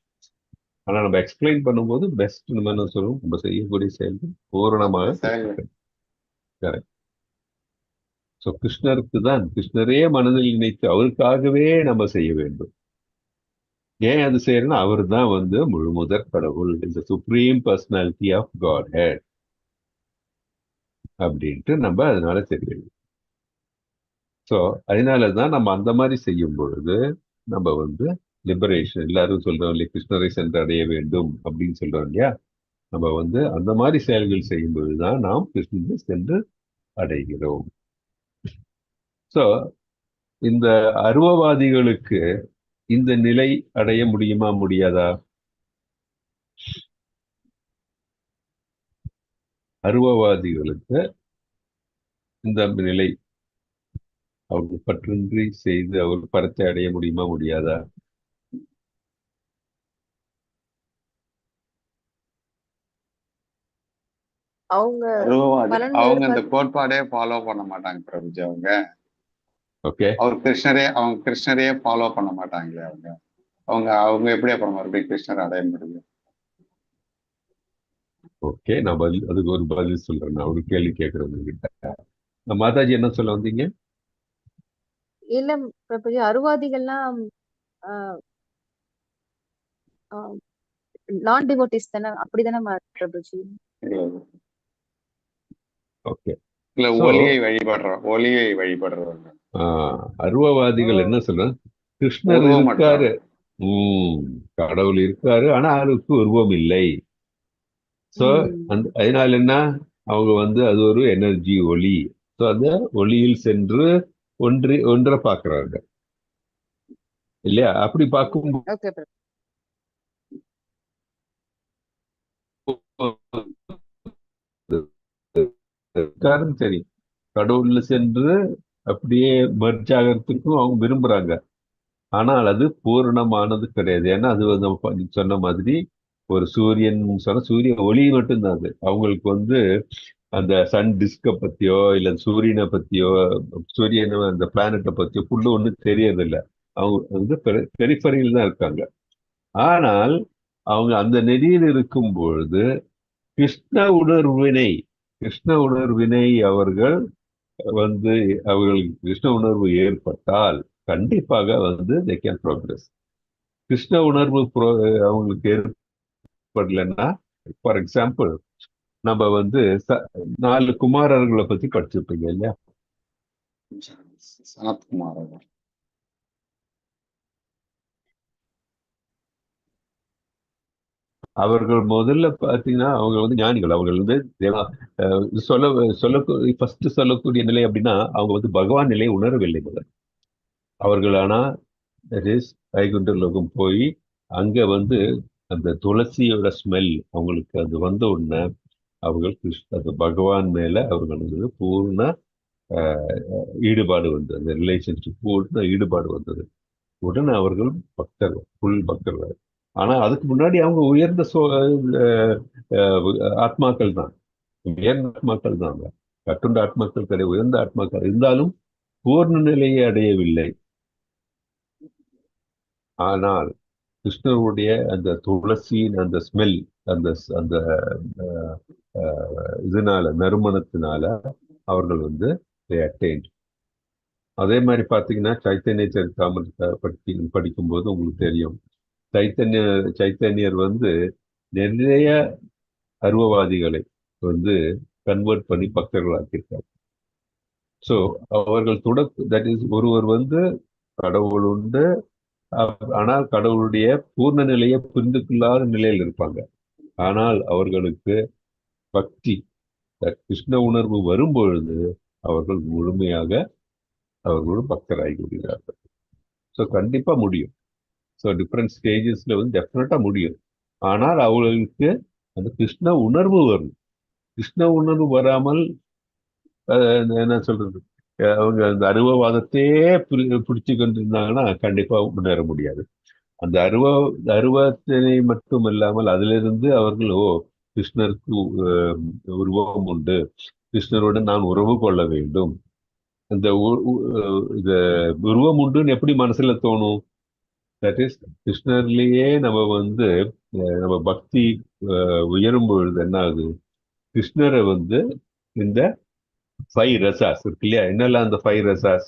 ஆனா நம்ம எக்ஸ்பிளைன் பண்ணும்போது பெஸ்ட் நம்ம என்ன சொல்லுவோம், நம்ம செய்யக்கூடிய செயல்கள் பூரணமாக கரெக்ட். ஸோ கிருஷ்ணருக்கு தான், கிருஷ்ணரே மனதில் நினைத்து அவருக்காகவே நம்ம செய்ய வேண்டும். ஏன் அது செய்யறோம்னா அவர் தான் வந்து முழு முதற் கடவுள், இந்த supreme personality of Godhead அப்படின்ட்டு நம்ம அதனால தெரியும். ஸோ அதனாலதான் நம்ம அந்த மாதிரி செய்யும் பொழுது நம்ம வந்து லிபரேஷன், எல்லாரும் சொல்றோம் இல்லையா, கிருஷ்ணரை சென்று அடைய வேண்டும் அப்படின்னு சொல்றோம் இல்லையா, நம்ம வந்து அந்த மாதிரி செயல்கள் செய்யும் பொழுதுதான் நாம் கிருஷ்ணரை சென்று அடைகிறோம். ஸோ இந்த அருவவாதிகளுக்கு இந்த நிலை அடைய முடியுமா முடியாதா? அருவவாதிகளுக்கு இந்த நிலை அவர்கள் பற்றின்றி செய்து அவர் பரத்தை அடைய முடியுமா முடியாதா? அவங்க இந்த கோட்பாடே ஃபாலோ பண்ண மாட்டாங்க பிரபுஜி. அவங்க ஓகே, அவங்க கிருஷ்ணரையே ஃபாலோ பண்ண மாட்டாங்களே. அவங்க எப்படி அப்புறம் மறுபடியும் கிருஷ்ணரை அடைய முடியும்? ஓகே, நான் அதுக்கு ஒரு பதில் சொல்றேன். நான் ஒரு கேள்வி கேட்கறேன் உங்ககிட்ட. மாதாஜி என்ன சொல்ல வந்தீங்க? இல்ல பிரபுஜி, அருவாதிகள்லாம் நான் டிவோட்டிஸ் தானே, அப்படிதானே பிரபுஜி? ஓகே, இல்ல ஒளியை வழிபடுறவங்க. அருவவாதிகள் என்ன சொல்ற, கிருஷ்ணர் இருக்காரு, கடவுள் இருக்காரு, ஆனா அவருக்கு உருவம் இல்லை. சோ அதனால என்ன, அவங்க வந்து அது ஒரு எனர்ஜி, ஒளி. சோ அந்த ஒளியில் சென்று ஒன்றை பாக்குறாங்க இல்லையா? அப்படி பார்க்கும் சரி, கடவுள்ல சென்று அப்படியே மர்ஜ் ஆகிறதுக்கும் அவங்க விரும்புறாங்க. ஆனால் அது பூரணமானது கிடையாது. ஏன்னா அது வந்து சொன்ன மாதிரி ஒரு சூரியன் சொன்ன சூரிய ஒளி மட்டும்தான் அது. அவங்களுக்கு வந்து அந்த சன் டிஸ்கை பத்தியோ இல்ல சூரியனை பத்தியோ சூரியன் அந்த பிளானட்டை பத்தியோ ஃபுல்லு ஒன்றும் தெரியறதில்லை. அவங்க வந்து பெரிஃபரியில் தான் இருக்காங்க. ஆனால் அவங்க அந்த நெறியில் இருக்கும் பொழுது கிருஷ்ண உணர்வினை அவர்கள் வந்து அவர்களுக்கு கிருஷ்ண உணர்வு ஏற்பட்டால் கண்டிப்பாக வந்து they can progress. கிருஷ்ண உணர்வு அவங்களுக்கு ஏற்படலைன்னா, ஃபார் எக்ஸாம்பிள் நம்ம வந்து 4 குமாரர்களை பத்தி படிச்சிருப்பீங்க இல்லையா? சனத்குமாரர் அவர்கள் முதல்ல பார்த்தீங்கன்னா அவங்க வந்து ஞானிகள். அவர்கள் வந்து ஃபர்ஸ்ட் சொல்லக்கூடிய நிலை அப்படின்னா அவங்க வந்து பகவான் நிலையை உணரவில்லை முதல். அவர்கள் ஆனா வைகுண்ட லோகம் போய் அங்க வந்து அந்த துளசியோட ஸ்மெல் அவங்களுக்கு அது வந்த உடனே அவர்கள் அந்த பகவான் மேல அவர்களுக்கு பூர்ண ஈடுபாடு வந்தது. அந்த ரிலேஷன்ஷிப் பூர்ண ஈடுபாடு வந்தது. உடனே அவர்கள் பக்தர்கள், புல் பக்தர்கள். ஆனா அதுக்கு முன்னாடி அவங்க உயர்ந்த ஆத்மாக்கள் தான், உயர்ந்த ஆத்மாக்கள் தான். கட்டுண்ட ஆத்மாக்கள் கிடையாது, உயர்ந்த ஆத்மாக்கள் இருந்தாலும் பூர்ண நிலையை அடையவில்லை. ஆனால் கிருஷ்ணருடைய அந்த துளசியின் அந்த ஸ்மெல், அந்த அந்த இதனால, நறுமணத்தினால அவர்கள் வந்து அட்டைன்ட். அதே மாதிரி பார்த்தீங்கன்னா சைத்தன்ய சரிதாமிரத்தை படிக்கும்போது உங்களுக்கு தெரியும், சைத்தன்யர் வந்து நிறைய அருவவாதிகளை வந்து கன்வெர்ட் பண்ணி பக்தர்களாக்கியிருக்கார். ஸோ அவர்கள் தட் இஸ் ஒருவர் வந்து கடவுள் உண்டு, ஆனால் கடவுளுடைய பூர்ண நிலையை புரிந்து கொள்ளாத நிலையில் இருப்பாங்க. ஆனால் அவர்களுக்கு பக்தி, கிருஷ்ண உணர்வு வரும்பொழுது அவர்கள் முழுமையாக அவர்களும் பக்தராகி விடுகிறார்கள். ஸோ கண்டிப்பா முடியும். ஸோ டிஃப்ரெண்ட் ஸ்டேஜஸ்ல வந்து டெஃபினட்டா முடியும். ஆனால் அவர்களுக்கு அந்த கிருஷ்ண உணர்வு வரும். கிருஷ்ண உணர்வு வராமல் என்ன சொல்றது, அவங்க அந்த அருவவாதத்தையே பிடிச்சு கொண்டிருந்தாங்கன்னா கண்டிப்பா முன்னேற முடியாது. அந்த அருவத்தினை மட்டும் இல்லாமல் அதிலிருந்து அவர்கள் கிருஷ்ணருக்கு உருவம் உண்டு, கிருஷ்ணருடன் நான் உறவு கொள்ள வேண்டும், அந்த உருவம் உண்டுன்னு எப்படி மனசுல தோணும்? தட் இஸ் கிருஷ்ணர்லயே நம்ம வந்து நம்ம பக்தி உயரும் பொழுது என்ன ஆகுது, கிருஷ்ணரை வந்து இந்த 5 ரசாஸ் இருக்கு இல்லையா, என்னெல்லாம் அந்த 5 ரசாஸ்?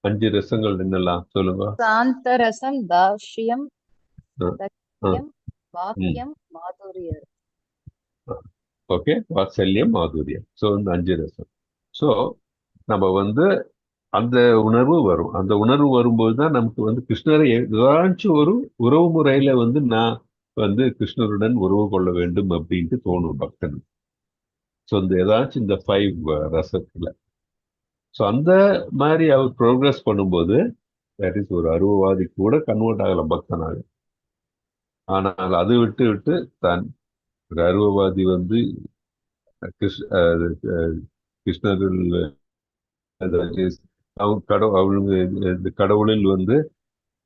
அஞ்சு ரசங்கள் என்னெல்லாம் சொல்லுங்க. சாந்த ரசம், தாஷ்யம், சக்கியம், வாக்கியம், மாதுரியம். ஓகே, வாத்சல்யம், மாதுரியம். ஸோ இந்த 5 ரசம். ஸோ நம்ம வந்து அந்த உணர்வு வரும். அந்த உணர்வு வரும்போது தான் நமக்கு வந்து கிருஷ்ணரை ஏதாச்சும் ஒரு உறவு முறையில வந்து நான் வந்து கிருஷ்ணருடன் உறவு கொள்ள வேண்டும் அப்படின்ட்டு தோணும் பக்தன். ஸோ இந்த ஏதாச்சும் இந்த 5 ரசத்துல ஸோ அந்த மாதிரி அவர் ப்ரோக்ரஸ் பண்ணும்போது தட் இஸ் ஒரு அருவவாதி கூட கன்வெர்ட் ஆகலாம் பக்தனாக. ஆனால் அது விட்டு தான் ஒரு அருவவாதி வந்து கிருஷ்ணரில் அவங்க கடவுளில் வந்து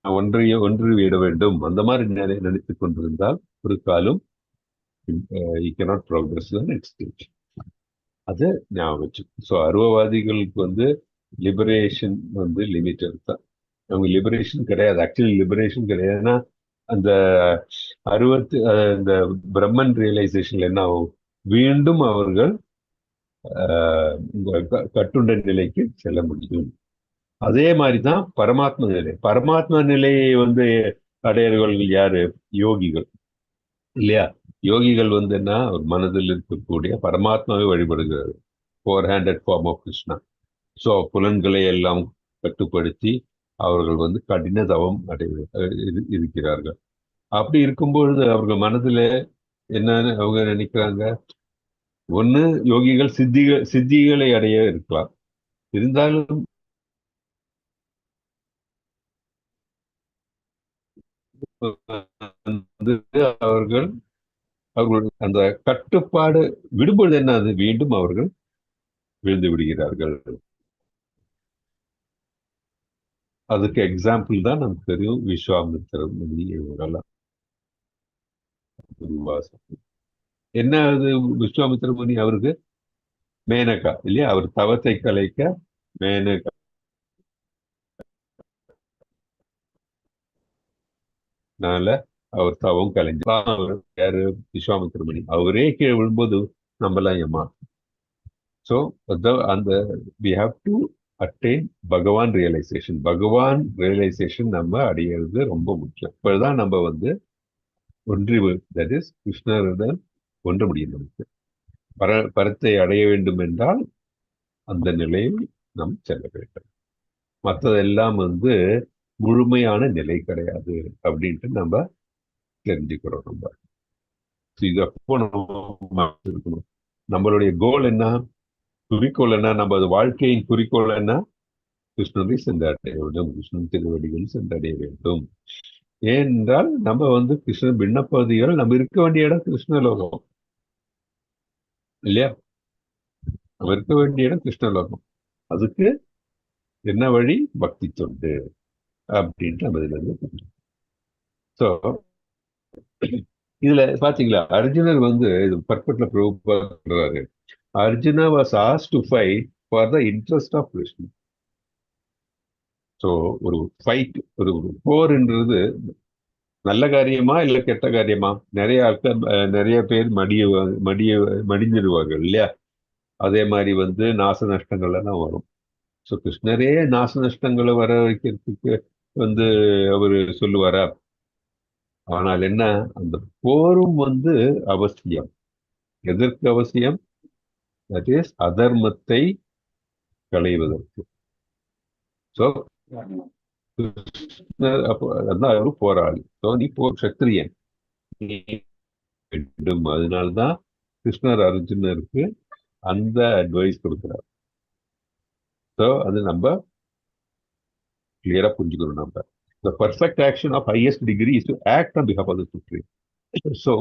ஒன்று விட வேண்டும் அந்த மாதிரி நினைத்துக் கொண்டிருந்தால் ஒரு காலம் you cannot progress to the next stage. அது ஞாபகம் வச்சு. ஸோ அருவவாதிகளுக்கு வந்து லிபரேஷன் வந்து லிமிட்டட் தான். அவங்க லிபரேஷன் கிடையாது, ஆக்சுவலி லிபரேஷன் கிடையாதுன்னா அந்த இந்த பிரம்மன் ரியலைசேஷன்ல என்ன ஆகும், மீண்டும் அவர்கள் கட்டுண்ட நிலைக்கு செல்ல முடியும். அதே மாதிரிதான் பரமாத்மா நிலையை வந்து அடையவர்கள் யாரு? யோகிகள் இல்லையா? யோகிகள் வந்து என்ன, ஒரு மனதில் இருக்கக்கூடிய பரமாத்மாவை வழிபடுகிறது, 4-handed form of Krishna. So புலன்களை எல்லாம் கட்டுப்படுத்தி அவர்கள் வந்து கடின தவம் இருக்கிறார்கள். அப்படி இருக்கும்பொழுது அவர்கள் மனதில் என்னன்னு அவங்க நினைக்கிறாங்க, ஒண்ணு யோகிகள் சித்திகளை அடைய இருக்கலாம், இருந்தாலும் அவர்கள் அந்த கட்டுப்பாடு விடும்பொழுது என்ன, அது மீண்டும் அவர்கள் விழுந்து விடுகிறார்கள். அதுக்கு எக்ஸாம்பிள் தான் நமக்கு தெரியும் விஸ்வாமித்திரர் முனி. என்ன அது விஸ்வாமித்திர முனி, அவருக்கு மேனகா இல்லையா, அவர் தவத்தை கலைக்க மேனகா அவர் தவம் கலைஞ்சு யாரு? விஸ்வாமித்திர முனி. அவரே கீழே விழும்போது நம்மளாம் ஏமா. ஸோ அந்த we have to attain பகவான் ரியலைசேஷன் நம்ம அடையிறது ரொம்ப முக்கியம். இப்பதான் நம்ம வந்து ஒன்றிவு, தட் இஸ் கிருஷ்ணருடன் ஒன்ற முடியும். நமக்கு பரத்தை அடைய வேண்டும் என்றால் அந்த நிலையில் நாம் செல்ல வேண்டும். மற்றதெல்லாம் வந்து முழுமையான நிலை கிடையாது அப்படின்ட்டு நம்ம தெரிஞ்சுக்கிறோம். நம்ம இது அப்போ நம்ம இருக்கணும். நம்மளுடைய கோல் என்ன, குறிக்கோள் என்ன, நம்ம வாழ்க்கையின் குறிக்கோள் என்ன? கிருஷ்ணனை சென்றடைய வேண்டும், கிருஷ்ணன் திருவடிகள் சென்றடைய வேண்டும். ஏனென்றால் நம்ம வந்து கிருஷ்ணன் விண்ணப்பதிகள், நம்ம இருக்க வேண்டிய இடம் கிருஷ்ணலோகம் இல்லையா? நம்ம இருக்க வேண்டிய இடம் கிருஷ்ணலோகம். அதுக்கு என்ன வழி? பக்தி தொண்டு அப்படின்ட்டு நம்ம இதுல இருந்து. ஸோ இதுல பாத்தீங்களா, அர்ஜுனர் வந்து இது பர்பட்ல ப்ரூவ் பண்றாரு. Arjuna was asked to fight for the interest of Krishna. So ஒரு ஃபைட், ஒரு போர்ன்றது நல்ல காரியமா இல்ல கெட்ட காரியமா? நிறைய ஆட்கள் நிறைய பேர் மடிஞ்சிடுவார்கள் இல்லையா? அதே மாதிரி வந்து நாச நஷ்டங்கள் எல்லாம் வரும். ஸோ கிருஷ்ணரே நாச நஷ்டங்களை வர வைக்கிறதுக்கு வந்து அவரு சொல்லுவாரா? ஆனால் என்ன, அந்த போரும் வந்து அவசியம். எதற்கு அவசியம்? தட் இஸ் அதர்மத்தை களைவதற்கு. ஸோ கிருஷ்ணர் அப்போ அதான் அவரு போராளி. ஸோ நீ சத்திரியன் நீ வேண்டும். அதனால்தான் கிருஷ்ணர் அர்ஜுனருக்கு அந்த அட்வைஸ் கொடுக்கிறார். ஸோ அது நம்ம கிளியரா புரிஞ்சுக்கணும். நம்ம the perfect action of highest degree is to act on behalf of the supreme. So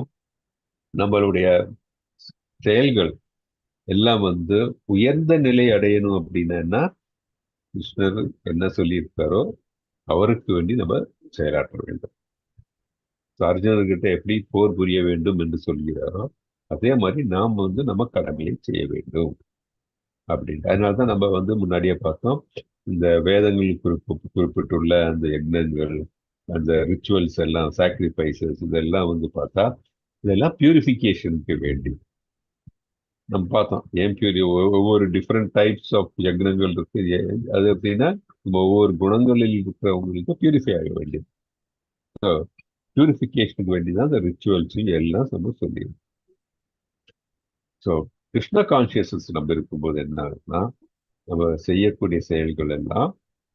நம்மளுடைய செயல்கள் எல்லாம் வந்து உயர்ந்த நிலை அடையணும் அப்படின்னா கிருஷ்ணர் என்ன சொல்லியிருக்காரோ அவருக்கு வேண்டி நம்ம செயலாற்ற வேண்டும். அர்ஜுனர்கிட்ட எப்படி போர் புரிய வேண்டும் என்று சொல்கிறாரோ அதே மாதிரி நாம் வந்து நம்ம கடமையை செய்ய வேண்டும் அப்படின்ட்டு. அதனால்தான் நம்ம வந்து முன்னாடியே பார்த்தோம், இந்த வேதங்களில் குறிப்பிட்டுள்ள அந்த யக்னங்கள், அந்த ரிச்சுவல்ஸ் எல்லாம், சாக்ரிஃபைசஸ், இதெல்லாம் வந்து பார்த்தா இதெல்லாம் பியூரிஃபிகேஷனுக்கு வேண்டி நம்ம பார்த்தோம். ஏன் ஒவ்வொரு டிஃப்ரெண்ட் டைப்ஸ் ஆஃப் யக்னங்கள் இருக்கு. அது எப்படின்னா நம்ம ஒவ்வொரு குணங்களில் இருக்கிறவங்களுக்கு பியூரிஃபை ஆக வேண்டியது. பியூரிஃபிகேஷனுக்கு வேண்டிதான் இந்த ரிச்சுவல்ஸ் எல்லாம் நம்ம சொல்லிடுறோம். ஸோ கிருஷ்ண கான்சியஸ்னஸ் நம்ம இருக்கும்போது என்ன ஆகுதுன்னா, நம்ம செய்யக்கூடிய செயல்கள் எல்லாம்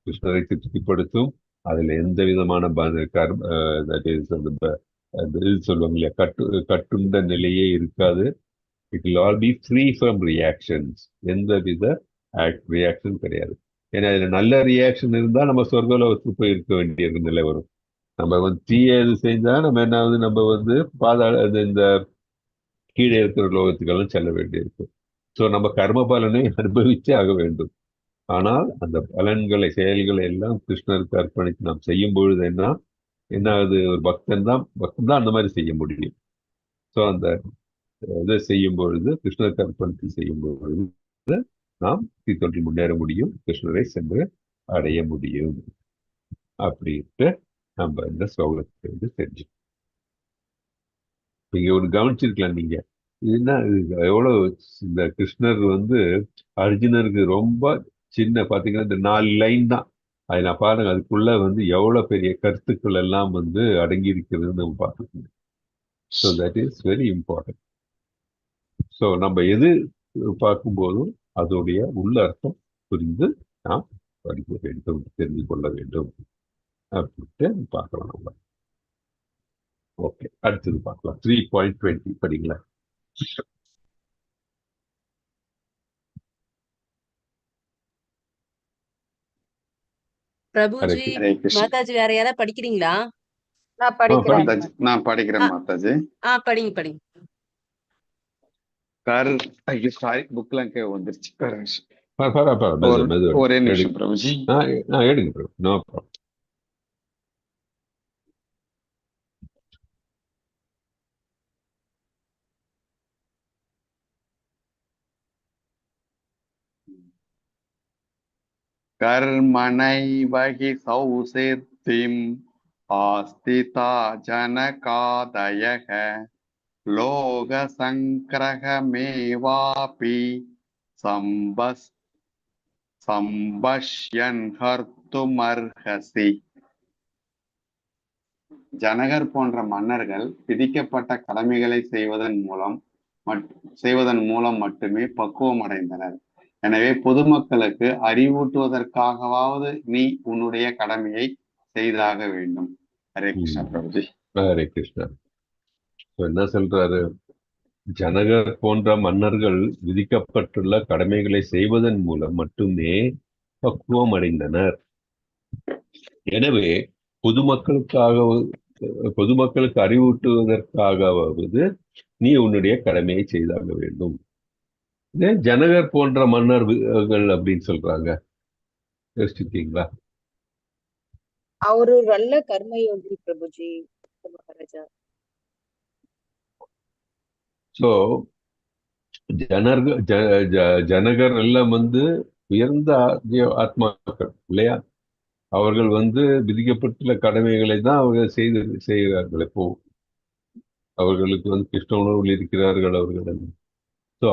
கிருஷ்ணரை திருப்திப்படுத்தும். அதுல எந்த விதமான சொல்லுவாங்க இல்லையா, கட்டுண்ட நிலையே இருக்காது. It will all B free from reactions. எந்த வித ரியாக்ஷன் கிடையாது. ஏன்னா இதுல நல்ல ரியாக்ஷன் இருந்தா நம்ம சொர்க்கலோகத்துக்கு போய் இருக்க வேண்டிய நிலை வரும். நம்ம வந்து தீய இது செஞ்சா நம்ம என்ன ஆகுது, நம்ம வந்து இந்த கீழே இருக்கிற லோகத்துக்கெல்லாம் செல்ல வேண்டியிருக்கும். ஸோ நம்ம கர்ம பலனை அனுபவிச்சே ஆக வேண்டும். ஆனால் அந்த பலன்களை, செயல்களை எல்லாம் கிருஷ்ணருக்கு அர்ப்பணித்து நாம் செய்யும் பொழுது என்ன ஆகுது, ஒரு பக்தன் தான் அந்த மாதிரி செய்ய முடியும். ஸோ அந்த இதை செய்யும் பொழுது, கிருஷ்ணருக்கு அர்ப்பணித்து செய்யும் பொழுது நாம் தீத்தொன்றில் முன்னேற முடியும், கிருஷ்ணரை சென்று அடைய முடியும் அப்படின்ட்டு நம்ம இந்த ஸ்லோகத்தை வந்து தெரிஞ்சு நீங்க ஒரு கவனிச்சிருக்கலாம். நீங்க இதுனா எவ்வளவு இந்த கிருஷ்ணர் வந்து அர்ஜுனருக்கு ரொம்ப சின்ன, பாத்தீங்கன்னா இந்த 4 லைன் தான். அது நான் பாருங்க, அதுக்குள்ள வந்து எவ்வளவு பெரிய கருத்துக்கள் எல்லாம் வந்து அடங்கி இருக்கிறதுன்னு நம்ம பார்த்துக்கணும். So that is very important. So நம்ம எது பார்க்கும்போதும் அதோடைய உள்ள அர்த்தம் புரிந்து நாம் படிக்க வேண்டும், தெரிந்து கொள்ள வேண்டும் அப்படின்ட்டு பார்க்கலாம் நம்ம. ஓகே, அடுத்தது பார்க்கலாம். 3.20 படிங்களா. பிரபுஜி, ஹரே கிருஷ்ண. மாதாஜி வேற யாராவது படிக்கிறீங்களா? நான் படிக்கிறேன். மாதாஜி, நான் படிக்கிறேன் மாதாஜி. படிங்க. ஐயோ சாரி, புக்ல வந்துருச்சு. மெதுவா ஒரே நிமிஷம் பிரபுஜி. எடுங்க பிரபு, நோ ப்ராப்ளம். கர்மணைவ ஹி சௌசித்திம் ஆஸ்திதா ஜனகாதயக லோக சங்கிரகமேவாபி சம்பஷ்யன் ஹர்த்துமர்ஹசி. ஜனகர் போன்ற மன்னர்கள் விதிக்கப்பட்ட கடமைகளை செய்வதன் மூலம் மட்டுமே பக்குவம் அடைந்தனர். எனவே பொதுமக்களுக்கு அறிவூட்டுவதற்காகவாவது நீ உன்னுடைய கடமையை செய்தாக வேண்டும். ஹரே கிருஷ்ணா பிரபுஜி. ஹரே கிருஷ்ணா. என்ன சொல்றாரு, ஜனகர் போன்ற மன்னர்கள் விதிக்கப்பட்டுள்ள கடமைகளை செய்வதன் மூலம் மட்டுமே பக்குவம் அடைந்தனர். எனவே பொதுமக்களுக்கு அறிவூட்டுவதற்காகவாவது நீ உன்னுடைய கடமையை செய்தாக வேண்டும். ஜனகர் போன்ற மன்னர்கள் அப்படின்னு சொல்றாங்க, யோசிச்சிருக்கீங்களா? அவரு நல்ல கர்மயோகி பிரபுஜி மகாராஜா. ஸோ ஜனகர் எல்லாம் வந்து உயர்ந்த ஆத்மாக்கள் இல்லையா? அவர்கள் வந்து விதிக்கப்பட்டுள்ள கடமைகளை தான் அவர்கள் செய்கிறார்கள். இப்போ அவர்களுக்கு வந்து கிருஷ்ண உணர்வில் இருக்கிறார்கள் அவர்கள். ஸோ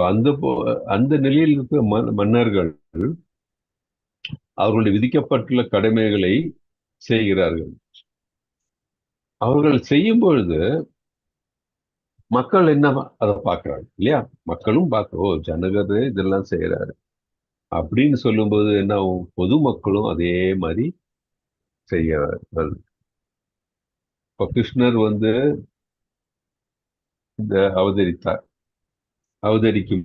அந்த நிலையில் இருக்கிற மன்னர்கள் அவர்களுடைய விதிக்கப்பட்டுள்ள கடமைகளை செய்கிறார்கள். அவர்கள் செய்யும் பொழுது மக்கள் என்ன அதை பார்க்கறாங்க இல்லையா? மக்களும் பார்க்க, ஓ ஜனகர் இதெல்லாம் செய்யறாரு அப்படின்னு சொல்லும்போது என்ன ஆகும்? பொதுமக்களும் அதே மாதிரி செய்யறார்கள். இப்போ கிருஷ்ணர் வந்து இந்த அவதரிக்கும்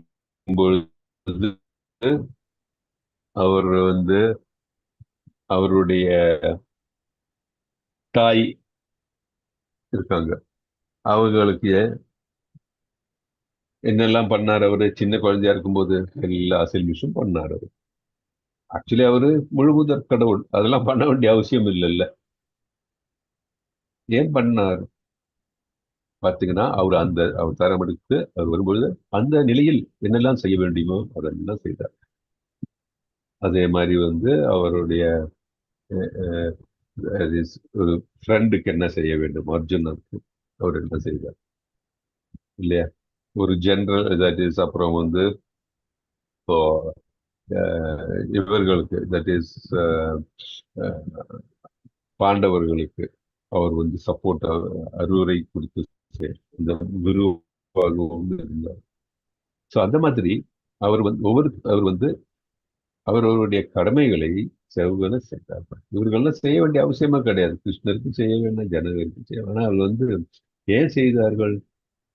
பொழுது அவர் வந்து அவருடைய தாய் இருக்காங்க, அவங்களுக்கு என்னெல்லாம் பண்ணார்? அவரு சின்ன குழந்தையா இருக்கும்போது எல்லா செல்விஷும் பண்ணார். அவரு ஆக்சுவலி அவரு முழுமுதற் கடவுள், அதெல்லாம் பண்ண வேண்டிய அவசியம் இல்லைல்ல. ஏன் பண்ணார் பார்த்தீங்கன்னா, அவர் தரம் எடுத்து அவர் வரும்பொழுது அந்த நிலையில் என்னெல்லாம் செய்ய வேண்டுமோ அதெல்லாம் செய்தார். அதே மாதிரி வந்து அவருடைய ஒரு ஃப்ரெண்டுக்கு என்ன செய்ய வேண்டும், அர்ஜுனனுக்கு அவர் என்ன செய்தார் இல்லையா? ஒரு ஜெனரல் தட் இஸ், அப்புறம் வந்து இப்போ இவர்களுக்கு தட் இஸ் பாண்டவர்களுக்கு அவர் வந்து சப்போர்ட் அறிவுரை கொடுத்து இந்த குருவாகவும் இருந்தார். ஸோ அந்த மாதிரி அவர் வந்து அவர்களுடைய கடமைகளை செவ்வன செய்தார்கள். இவர்கள்லாம் செய்ய வேண்டிய அவசியமா கிடையாது. கிருஷ்ணருக்கு செய்ய வேண்டாம், ஜனகருக்கு செய்ய வேண்டாம். அவர் வந்து ஏன் செய்தார்கள்?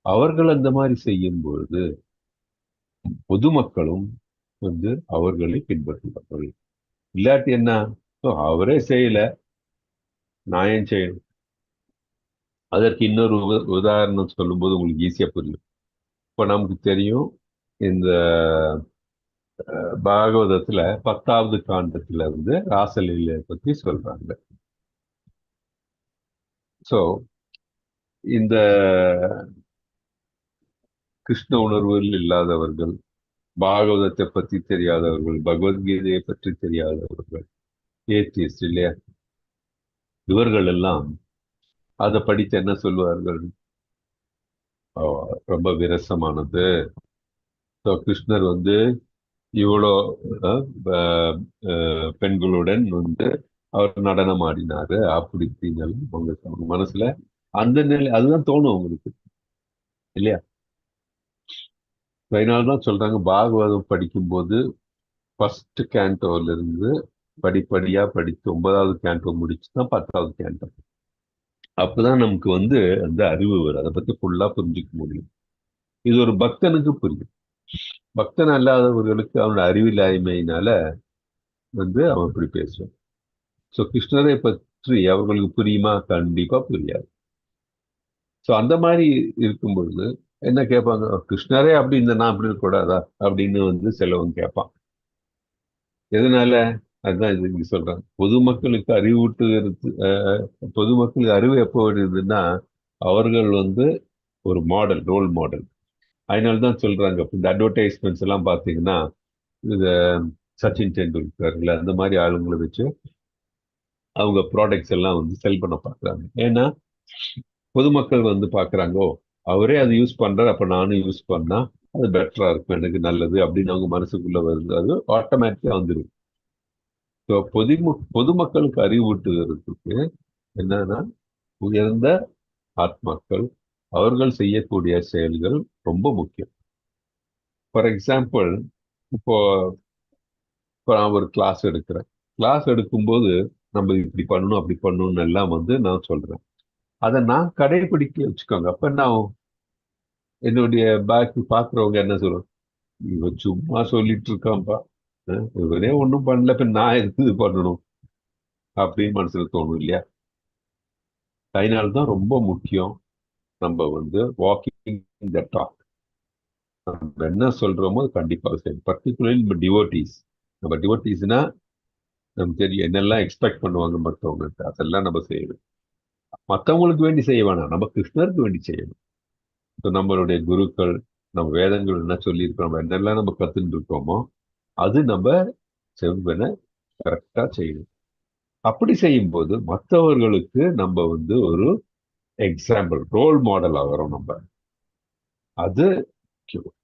அவர்கள் அந்த மாதிரி செய்யும் பொழுது பொதுமக்களும் வந்து அவர்களை பின்பற்றுவார்கள். இல்லாட்டி என்ன, அவரே செய்யல, நான் ஏன் செய்யணும்? அதற்கு இன்னொரு உதாரணம் சொல்லும்போது உங்களுக்கு ஈஸியா புரியும். இப்ப நமக்கு தெரியும், இந்த பாகவதத்துல 10வது காண்டத்துல வந்து ராசலீலை பத்தி சொல்றாங்க. சோ இந்த கிருஷ்ண உணர்வில் இல்லாதவர்கள், பாகவதத்தை பற்றி தெரியாதவர்கள், பகவத்கீதையை பற்றி தெரியாதவர்கள், ஏத்தியஸ்ட் இல்லையா, இவர்கள் எல்லாம் அதை படித்து என்ன சொல்வார்கள்? ரொம்ப விரசமானது. கிருஷ்ணர் வந்து இவ்வளோ பெண்களுடன் வந்து அவர் நடனம் ஆடினாரு அப்படி இப்படின்னாலும் அவங்க மனசுல அந்த நிலை அதுதான் தோணும் உங்களுக்கு இல்லையா? அதனால்தான் சொல்றாங்க, பாகவதம் படிக்கும்போது ஃபர்ஸ்ட் கேண்டோல இருந்து படிப்படியா படித்து 9வது கேண்டோ முடிச்சுதான் 10வது கேண்டோ. அப்பதான் நமக்கு வந்து அந்த அறிவு வரும், அதை பத்தி ஃபுல்லா புரிஞ்சுக்க முடியும். இது ஒரு பக்தனுக்கு புரியும். பக்தன் அல்லாதவர்களுக்கு அவனோட அறிவில்லாய்மையினால வந்து அவன் இப்படி பேசுவான். ஸோ கிருஷ்ணரை பற்றி அவர்களுக்கு புரியுமா? கண்டிப்பா புரியாது. ஸோ அந்த மாதிரி இருக்கும் பொழுது என்ன கேட்பாங்க, கிருஷ்ணரே அப்படி இந்த நான் அப்படி இருக்கக்கூடாதா அப்படின்னு வந்து சிலவங்க கேட்பான். எதனால? அதுதான் இது இங்க சொல்றாங்க, பொதுமக்களுக்கு அறிவூட்டுகிறது. பொதுமக்களுக்கு அறிவு எப்போ வருதுன்னா அவர்கள் வந்து ஒரு மாடல், ரோல் மாடல். அதனால்தான் சொல்றாங்க, இந்த அட்வர்டைஸ்மெண்ட்ஸ் எல்லாம் பார்த்தீங்கன்னா இந்த சச்சின் டெண்டுல்கர்ல அந்த மாதிரி ஆளுங்களை வச்சு அவங்க ப்ராடக்ட்ஸ் எல்லாம் வந்து செல் பண்ண பார்க்குறாங்க. ஏன்னா பொதுமக்கள் வந்து பார்க்குறாங்கோ, அவரே அதை யூஸ் பண்றாரு, அப்ப நானும் யூஸ் பண்ணா அது பெட்டரா இருக்கும், எனக்கு நல்லது அப்படின்னு அவங்க மனசுக்குள்ள வருது. அது ஆட்டோமேட்டிக்கா வந்துடும். ஸோ பொதுமக்களுக்கு அறிவூட்டுகிறதுக்கு என்னன்னா உயர்ந்த ஆத்மாக்கள் அவர்கள் செய்யக்கூடிய செயல்கள் ரொம்ப முக்கியம். ஃபார் எக்ஸாம்பிள், இப்போ நான் ஒரு கிளாஸ் எடுக்கிறேன். கிளாஸ் எடுக்கும்போது நம்ம இப்படி பண்ணணும் அப்படி பண்ணணும்னு எல்லாம் வந்து நான் சொல்றேன். அதை நான் கடைபிடிக்க வச்சுக்கோங்க. அப்ப நான் என்னுடைய பேக் பாக்குறவங்க என்ன சொல்லுவோம், இவன் சும்மா சொல்லிட்டு இருக்கான்பா, இவனே ஒன்றும் பண்ணல, இப்ப நான் எதுக்கு இது பண்ணணும் அப்படின்னு மனசுல தோணும் இல்லையா? அதனால்தான் ரொம்ப முக்கியம் நம்ம வந்து வாக்கிங் த டாக். நம்ம என்ன சொல்றோமோ கண்டிப்பாக செய்யணும். பர்டிகுலர்லி நம்ம டிவோட்டீஸ்னா நமக்கு தெரியும் என்னெல்லாம் எக்ஸ்பெக்ட் பண்ணுவாங்க மற்றவங்க, அதெல்லாம் நம்ம செய்யணும். மற்றவங்களுக்கு வேண்டி செய்ய வேணாம், நம்ம கிருஷ்ணருக்கு வேண்டி செய்யணும். நம்மளுடைய குருக்கள் நம்ம வேதங்கள் என்ன சொல்லியிருக்கோம், நம்ம என்னெல்லாம் நம்ம கத்துட்டு இருக்கோமோ அது நம்ம செவ்வன கரெக்டா செய்யணும். அப்படி செய்யும்போது மற்றவர்களுக்கு நம்ம வந்து ஒரு எக்ஸாம்பிள், ரோல் மாடல் ஆகிறோம் நம்ம. அது முக்கியம்.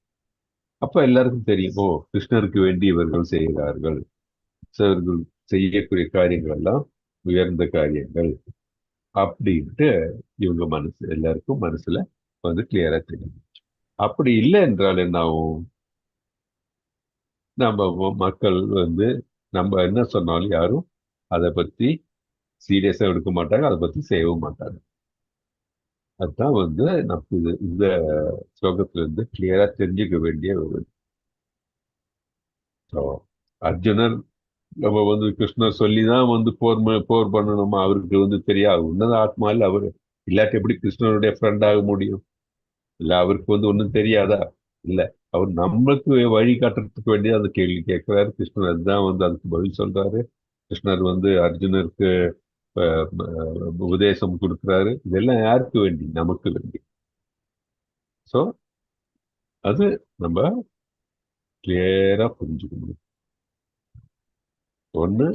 அப்ப எல்லாருக்கும் தெரியும், ஓ கிருஷ்ணருக்கு வேண்டி இவர்கள் செய்கிறார்கள், இவர்கள் செய்யக்கூடிய காரியங்கள் எல்லாம் உயர்ந்த காரியங்கள் அப்படின்ட்டு இவங்க எல்லாருக்கும் மனசுல வந்து கிளியரா தெரியும். அப்படி இல்லை என்றால் என்ன ஆகும், நம்ம மக்கள் வந்து நம்ம என்ன சொன்னாலும் யாரும் அதை பத்தி சீரியஸா எடுக்க மாட்டாங்க, அதை பத்தி செய்யவும் மாட்டாங்க. அதுதான் வந்து நமக்கு இந்த ஸ்லோகத்துல இருந்து கிளியரா தெரிஞ்சுக்க வேண்டிய ஒரு ஸ்லோகம். அர்ஜுனர் நம்ம வந்து கிருஷ்ணர் சொல்லிதான் வந்து போர் பண்ணணுமா, அவருக்கு வந்து தெரியாது உன்னத ஆத்மா இல்ல அவர், இல்லாட்டி எப்படி கிருஷ்ணருடைய ஃப்ரெண்ட் ஆக முடியும்? இல்ல அவருக்கு வந்து ஒன்றும் தெரியாதா? இல்ல, அவர் நம்மளுக்கு வழி காட்டுறதுக்கு வேண்டிய அந்த கேள்வி கேட்கிறாரு. கிருஷ்ணர் அதுதான் வந்து அதுக்கு பதில் சொல்றாரு. கிருஷ்ணர் வந்து அர்ஜுனருக்கு உபதேசம் கொடுக்கிறாரு. இதெல்லாம் யாருக்கு வேண்டி? நமக்கு வேண்டி. ஸோ அது நம்ம கிளியரா புரிஞ்சுக்கணும். ஒண்ணு,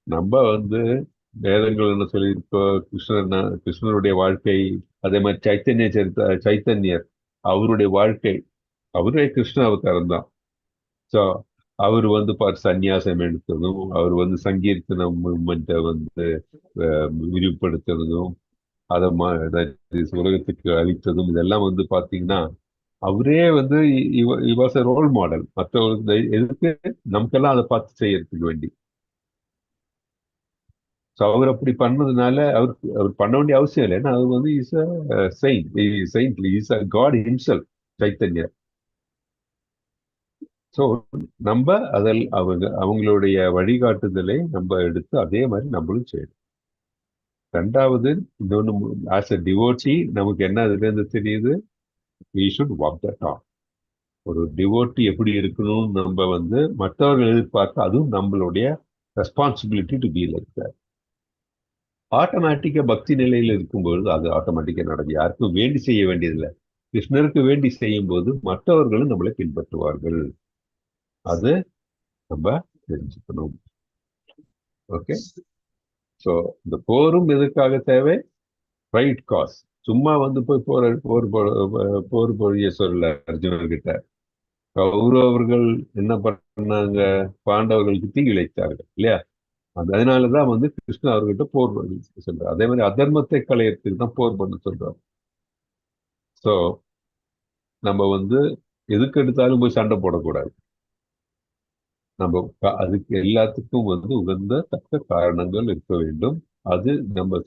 நம்ம வந்து வேதங்கள் என்ன சொல்லியிருக்கோம், கிருஷ்ணருடைய வாழ்க்கை, அதே மாதிரி சைத்தன்யர் அவருடைய வாழ்க்கை, அவரே கிருஷ்ண அவதாரம் தான். ஸோ அவர் வந்து சந்நியாசம் எடுத்ததும், அவர் வந்து சங்கீர்த்தனம் மூமெண்ட்டை வந்து விரிவுபடுத்துறதும், அதை உலகத்துக்கு அளித்ததும், இதெல்லாம் வந்து பாத்தீங்கன்னா அவரே வந்து வாஸ் a ரோல் மாடல். மற்றவர்கள் எதுக்கு நமக்கெல்லாம் அதை பார்த்து செய்யறதுக்கு வேண்டி. ஸோ அவர் அப்படி பண்ணதுனால அவர் பண்ண வேண்டிய அவசியம் இல்லை. ஏன்னா அவர் வந்து is a saint, is a god himself, Chaitanya. So நம்ம அதில் அவங்களுடைய வழிகாட்டுதலை நம்ம எடுத்து அதே மாதிரி நம்மளும் செய்யணும். ரெண்டாவது, இன்னொன்று, ஆஸ் அ டிவோட்டி நமக்கு என்ன அதுல இருந்து தெரியுது, we should walk the talk. ஒரு டிவோட்டி எப்படி இருக்கணும்னு நம்ம வந்து மற்றவர்கள் எதிர்பார்த்து, அதுவும் நம்மளுடைய responsibility to be like that. ஆட்டோமேட்டிக்கா பக்தி நிலையில் இருக்கும்போது அது ஆட்டோமேட்டிக்கா நடக்கும். யாருக்கும் வேண்டி செய்ய வேண்டியதில்லை. கிருஷ்ணருக்கு வேண்டி செய்யும் போது மற்றவர்களும் நம்மளை பின்பற்றுவார்கள். அது நம்ம தெரிஞ்சுக்கணும். ஓகே. ஸோ இந்த போரும் எதுக்காக தேவை? Right cause. சும்மா வந்து போய் போர் பொழிய சொல்ல அர்ஜுனர்கிட்ட. கௌரவர்கள் என்ன பண்ணாங்க? பாண்டவர்களுக்கு தீ இழைத்தார்கள் இல்லையா? அதனாலதான் வந்து கிருஷ்ணன் அவர்கிட்ட போர் பண்ண சொல்றாரு. அதே மாதிரி அதர்மத்தை களையறதுக்கு தான் போர் பண்ண சொல்றாரு. ஸோ நம்ம வந்து எதுக்கு எடுத்தாலும் போய் சண்டை போடக்கூடாது. நம்ம அதுக்கு எல்லாத்துக்கும் வந்து உகந்த தக்க காரணங்கள் இருக்க வேண்டும். அது நம்ம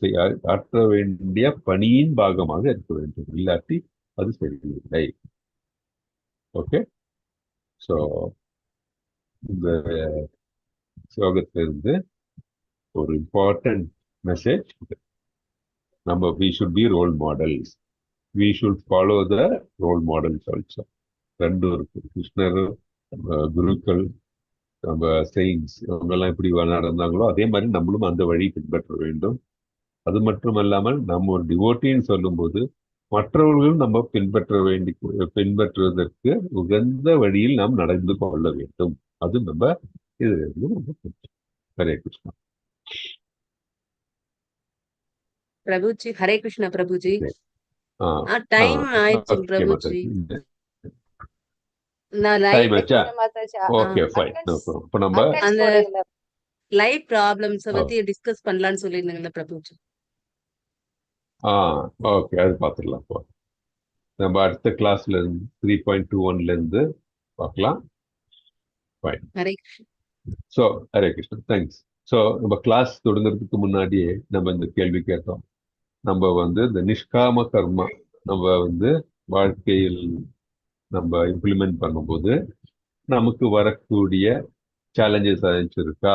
ஆற்ற வேண்டிய பணியின் பாகமாக இருக்க வேண்டும். இல்லாட்டி அது சரியில்லை. ஓகே. ஸோ இந்த ஸ்லோகத்திலிருந்து ஒரு இம்பார்ட்டன்ட் மெசேஜ், நம்ம we should be role models, we should follow the role models also. ரெண்டும் இருக்கு. கிருஷ்ணர், குருக்கள், நம்ம செயின்ஸ், இவங்கெல்லாம் எப்படி நடந்தாங்களோ அதே மாதிரி நம்மளும் அந்த வழி பின்பற்ற வேண்டும். அது மட்டும் அல்லாமல் நம்ம ஒரு டிவோட்டின்னு சொல்லும்போது மற்றவர்களும் நம்ம பின்பற்றுவதற்கு உகந்த வழியில் நாம் நடந்து கொள்ள வேண்டும். அது நம்ம இது ஹரே கிருஷ்ணா. பிரபுஜி, ஹரே கிருஷ்ணா பிரபுஜி. டைம் ஆயிடுச்சு பிரபுஜி. நான் டைம் ஆச்சா? Okay, fine. இப்போ நம்ம அந்த லைவ் ப்ராப்ளம்ஸ் பத்தி டிஸ்கஸ் பண்ணலாம்னு சொல்லியிருந்தீங்கல்ல பிரபுஜி. ஓகே, அது பார்த்துடலாம். இப்போ நம்ம அடுத்த கிளாஸ்ல 3.21 இருந்து பார்க்கலாம். Fine. Hare Krishna. So Hare Krishna, thanks. So நம்ம கிளாஸ் தொடங்குறதுக்கு முன்னாடியே நம்ம இந்த கேள்வி கேட்டோம். நம்ம வந்து இந்த நிஷ்காம கர்மா நம்ம வந்து வாழ்க்கையில் நம்ம இம்ப்ளிமெண்ட் பண்ணும்போது நமக்கு வரக்கூடிய சேலஞ்சஸ் ஏதாச்சும் இருக்கா,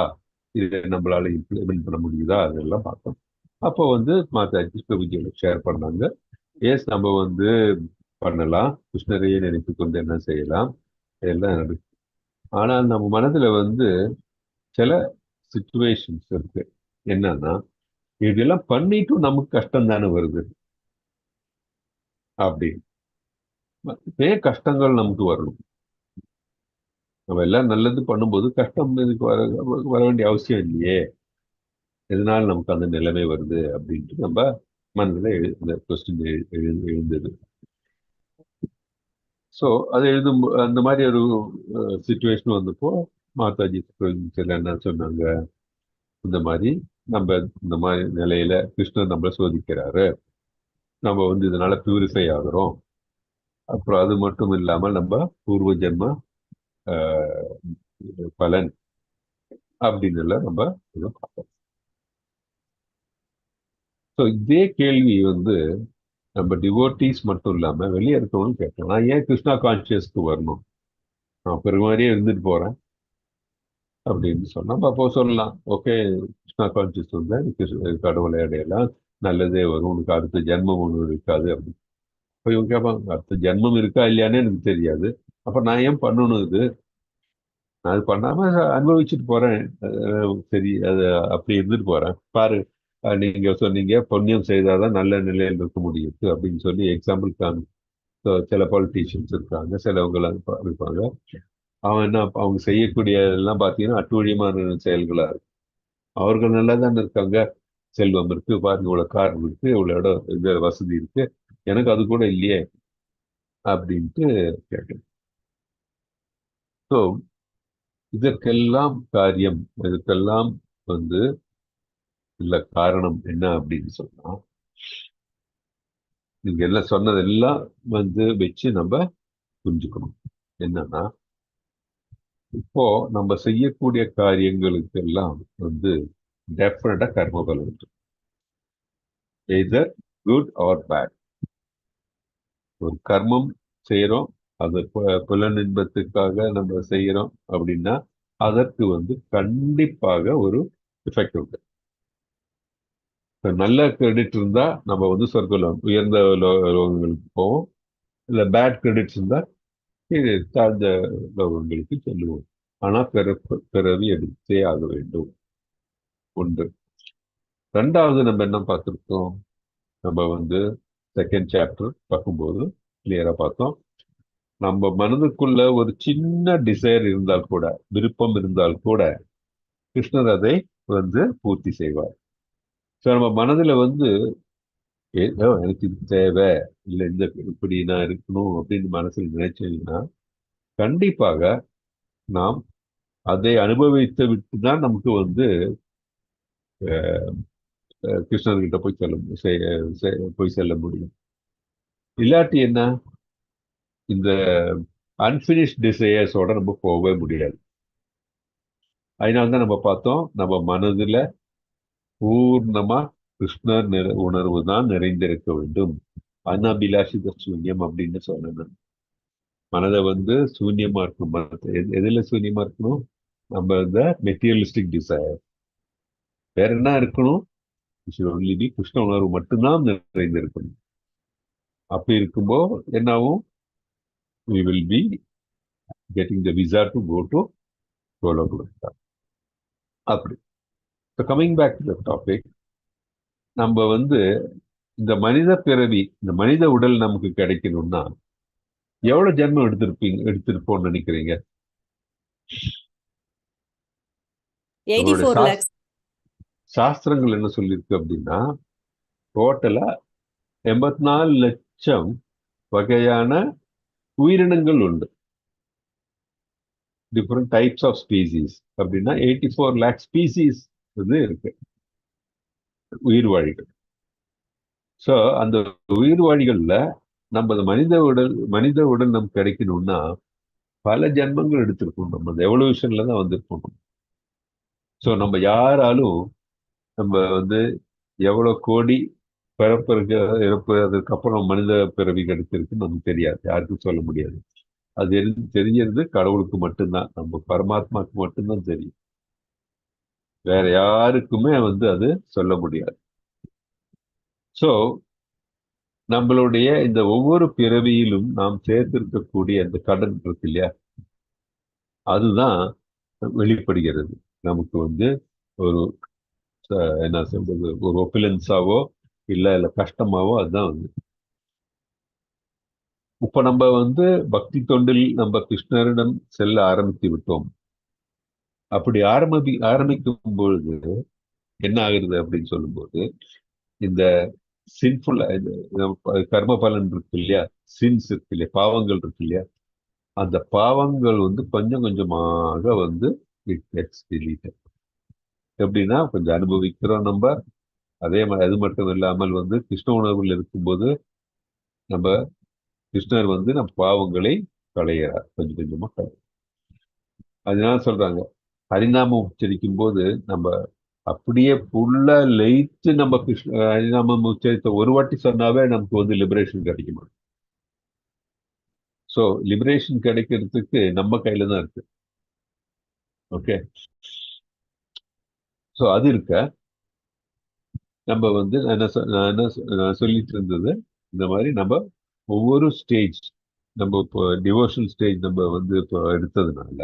இதை நம்மளால இம்ப்ளிமெண்ட் பண்ண முடியுதா, அதெல்லாம் பார்த்தோம். அப்போ வந்து மாதாஜி பிரபுஜியோட ஷேர் பண்ணாங்க. எஸ், நம்ம வந்து பண்ணலாம், கிருஷ்ணரையே நினைத்து கொண்டு என்ன செய்யலாம், எல்லாம் நடக்கும். ஆனால் நம்ம மனதுல வந்து சில சிச்சுவேஷன்ஸ் இருக்கு. என்னன்னா, இதெல்லாம் பண்ணிட்டும் நமக்கு கஷ்டம் தானே வருது அப்படின்னு. இப்பயே கஷ்டங்கள் நமக்கு வரணும். நம்ம எல்லாம் நல்லது பண்ணும்போது கஷ்டம் இதுக்கு வர வேண்டிய அவசியம் இல்லையே, எதனால நமக்கு அந்த நிலைமை வருது அப்படின்ட்டு நம்ம மனதில் இந்த கொஸ்டின் எழுந்தது. ஸோ அது எழுதும் அந்த மாதிரி ஒரு சுச்சுவேஷன் வந்தப்போ மாதாஜி என்ன சொன்னாங்க, இந்த மாதிரி நம்ம இந்த மாதிரி நிலையில கிருஷ்ணர் நம்மளை சோதிக்கிறாரு, நம்ம வந்து இதனால பியூரிஃபை ஆகுறோம். அப்புறம் அது மட்டும் இல்லாமல் நம்ம பூர்வ ஜென்ம பலன் அப்படின்னு எல்லாம் நம்ம இதை பார்ப்போம். ஸோ இதே கேள்வி வந்து நம்ம டிவோட்டீஸ் மட்டும் இல்லாம வெளியே இருக்கவங்களும் கேட்கலாம். நான் ஏன் கிருஷ்ணா கான்சியஸ்க்கு வரணும், நான் பிறகு மாதிரியே இருந்துட்டு போறேன் அப்படின்னு சொன்னா அப்போ சொல்லலாம், ஓகே கிருஷ்ணா கான்சியஸ் வந்து கடவுளை அடையலாம், நல்லதே வரும், உனக்கு அடுத்த ஜென்மம் ஒன்று இருக்காது அப்படின்னு. இப்போ இவங்க கேட்பாங்க, அடுத்த ஜென்மம் இருக்கா இல்லையானே எனக்கு தெரியாது, அப்ப நான் ஏன் பண்ணணும் இது, நான் அது பண்ணாம அனுபவிச்சுட்டு போறேன், சரி அது அப்படி இருந்துட்டு போறேன் பாரு, நீங்க சொன்னீங்க புண்ணியம் செய்தாதான் நல்ல நிலையில் இருக்க முடியும் அப்படின்னு சொல்லி எக்ஸாம்பிள் காமி. சில பாலிட்டிஷியன்ஸ் இருக்காங்க, சிலவங்க இருப்பாங்க, அவன் என்ன அவங்க செய்யக்கூடிய எல்லாம் பார்த்தீங்கன்னா அட்டூழியமான செயல்களா இருக்கு. அவர்கள் நல்லா தானே இருக்காங்க, செல்வம் இருக்கு பாருங்க, இவ்வளவு கார் இருக்கு, இவ்வளவு இடம் இது வசதி இருக்கு, எனக்கு அது கூட இல்லையே அப்படின்ட்டு கேட்டேன். ஸோ இதற்கெல்லாம் காரியம், இதுக்கெல்லாம் வந்து இல்ல காரணம் என்ன அப்படின்னு சொன்னா, நீங்க எல்லாம் சொன்னதெல்லாம் வந்து வச்சு நம்ம புரிஞ்சுக்கணும். என்னன்னா இப்போ நம்ம செய்யக்கூடிய காரியங்களுக்கு எல்லாம் வந்து டெஃபினட்டா கர்ம பலன் இருக்கு, எய்தர் குட் ஆர் பேட். ஒரு கர்மம் செய்யறோம், அது புலனின்பத்துக்காக நம்ம செய்யறோம் அப்படின்னா அதற்கு வந்து கண்டிப்பாக ஒரு எஃபெக்ட் உண்டு. நல்ல கிரெடிட் இருந்தா நம்ம வந்து சொர்க்கம் உயர்ந்த லோகங்களுக்கு போவோம், இல்ல பேட் கிரெடிட்ஸ் இருந்தா இது தாழ்ந்த லோகங்களுக்கு செல்லுவோம். ஆனா பிறவி எடுத்தே ஆக வேண்டும். ஒன்று. ரெண்டாவது நம்ம என்ன பார்த்துருக்கோம், நம்ம வந்து செகண்ட் சாப்டர் பார்க்கும்போது கிளியரா பார்த்தோம், நம்ம மனதுக்குள்ள ஒரு சின்ன டிசைர் இருந்தால் கூட, விருப்பம் இருந்தால் கூட கிருஷ்ணர் அதை வந்து பூர்த்தி செய்வார். ஸோ நம்ம மனதுல வந்து ஏதோ எனக்கு இது தேவை, இல்லை இந்த இப்படி நான் இருக்கணும் அப்படின்னு மனசில் நினைச்சீங்கன்னா கண்டிப்பாக நாம் அதை அனுபவித்து விட்டு தான் நமக்கு வந்து கிருஷ்ணர்கிட்ட போய் செல்ல முடியும். இல்லாட்டி என்ன, இந்த அன்பினிஷ்ட் டிசையர்ஸோட நம்ம போகவே முடியாது. அதனால்தான் நம்ம பார்த்தோம், நம்ம மனதுல பூர்ணமா கிருஷ்ணர் உணர்வு தான் நிறைந்திருக்க வேண்டும். அனாபிலாஷித சூன்யம் அப்படின்னு சொன்னேன். மனதை வந்து சூன்யமா இருக்கும். எதுல சூன்யமா இருக்கணும், நம்ம இந்த மெட்டீரியலிஸ்டிக் டிசைர். வேற என்ன இருக்கணும், கிருஷ்ண உணர்வு மட்டும்தான் நிறைந்திருக்கணும். அப்படி இருக்கும்போது என்னாகும், we will be getting the visa to go to Golokula. அப்படி. So coming back to the topic, நம்ம வந்து இந்த மனித பிறவி, இந்த மனித உடல் நமக்கு கிடைக்கணும்னா எவ்வளவு ஜென்மம் எடுத்திருப்போம்னு நினைக்கிறீங்க? 84 lakhs. சாஸ்திரங்கள் என்ன சொல்லியிருக்கு அப்படின்னா டோட்டலா 84 லட்சம் வகையான உயிரினங்கள் உண்டு. டிஃப்ரெண்ட் டைப்ஸ் ஆஃப் ஸ்பீசிஸ் அப்படின்னா 84 லேக் ஸ்பீசிஸ் வந்து இருக்கு, உயிர்வாழிகள். ஸோ அந்த உயிர்வாழிகள்ல நம்ம மனித உடல் நமக்கு கிடைக்கணும்னா பல ஜென்மங்கள் எடுத்திருக்கோம். நம்ம அந்த எவல்யூஷன்ல தான் வந்திருக்கோம். ஸோ நம்ம யாராலும் நம்ம வந்து எவ்வளவு கோடி இறப்பு அதுக்கப்புறம் மனித பிறவி கிடைச்சிருக்குன்னு நமக்கு தெரியாது, யாருக்கும் சொல்ல முடியாது. அது தெரிஞ்சது கடவுளுக்கு மட்டும்தான், நம்ம பரமாத்மாவுக்கு மட்டும்தான் தெரியும், வேற யாருக்குமே வந்து அது சொல்ல முடியாது. ஸோ நம்மளுடைய இந்த ஒவ்வொரு பிறவியிலும் நாம் சேர்த்திருக்கக்கூடிய அந்த கடன் இருக்கு இல்லையா, அதுதான் வெளிப்படுகிறது. நமக்கு வந்து ஒரு என்ன சொல்றது, ஒரு ஒப்பிலன்ஸாவோ இல்ல கஷ்டமாவோ அதுதான் வந்து. இப்ப நம்ம வந்து பக்தி தொண்டில் நம்ம கிருஷ்ணரிடம் செல்ல ஆரம்பித்து விட்டோம். அப்படி ஆரம்பிக்கும் பொழுது என்ன ஆகுது அப்படின்னு சொல்லும்போது, இந்த சின்ஃபுல் கர்ம பலன் இருக்கு இல்லையா, சின்ஸ் இருக்கு இல்லையா, பாவங்கள் இருக்கு இல்லையா, அந்த பாவங்கள் வந்து கொஞ்சம் கொஞ்சமாக வந்து இட் கெட்ஸ் டிலீட்டட். எப்படின்னா கொஞ்சம் அனுபவிக்கிறோம் நம்ம. அதே மாதிரி அது மட்டும் இல்லாமல் வந்து கிருஷ்ண உணர்வில் இருக்கும்போது நம்ம கிருஷ்ணர் வந்து நம்ம பாவங்களை களையிறார், கொஞ்சம் கொஞ்சமா களைய. அதனால சொல்றாங்க, ஹரிநாமம் உச்சரிக்கும் போது நம்ம அப்படியே ஃபுல்லா லயித்து நம்ம ஹரிநாமம் உச்சரித்த ஒரு வாட்டி சொன்னாவே நமக்கு வந்து லிபரேஷன் கிடைக்குமா. ஸோ லிபரேஷன் கிடைக்கிறதுக்கு நம்ம கையில தான் இருக்கு. ஓகே, ஸோ அது இருக்க நம்ம வந்து நான் சொல்லிட்டு இருந்தது, இந்த மாதிரி நம்ம ஒவ்வொரு ஸ்டேஜ், நம்ம இப்போ டிவோஷனல் ஸ்டேஜ் நம்ம வந்து இப்போ எடுத்ததுனால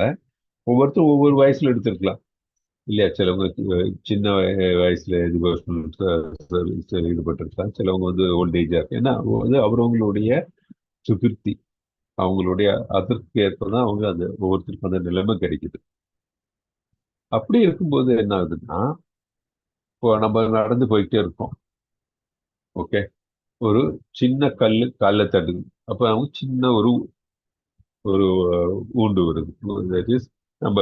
ஒவ்வொருத்தரும் ஒவ்வொரு வயசுல எடுத்திருக்கலாம் இல்லையா. சிலவங்க சின்ன வயசுல டிவோஷனல் சர்வீஸ் ஈடுபட்டிருக்கலாம், சிலவங்க வந்து ஓல்டேஜா இருக்கு. ஏன்னா வந்து அவங்களுடைய சுகிர்த்தி, அவங்களுடைய அதற்கு ஏற்பதான் அவங்க அந்த ஒவ்வொருத்தருக்கும் அந்த நிலைமை கிடைக்குது. அப்படி இருக்கும்போது என்ன ஆகுதுன்னா, இப்போ நம்ம நடந்து போயிட்டே இருக்கோம். ஓகே, ஒரு சின்ன கல்லு காலில் தட்டுது, அப்ப அவங்க சின்ன ஒரு ஒரு ஊண்டு வருது. That is, நம்ம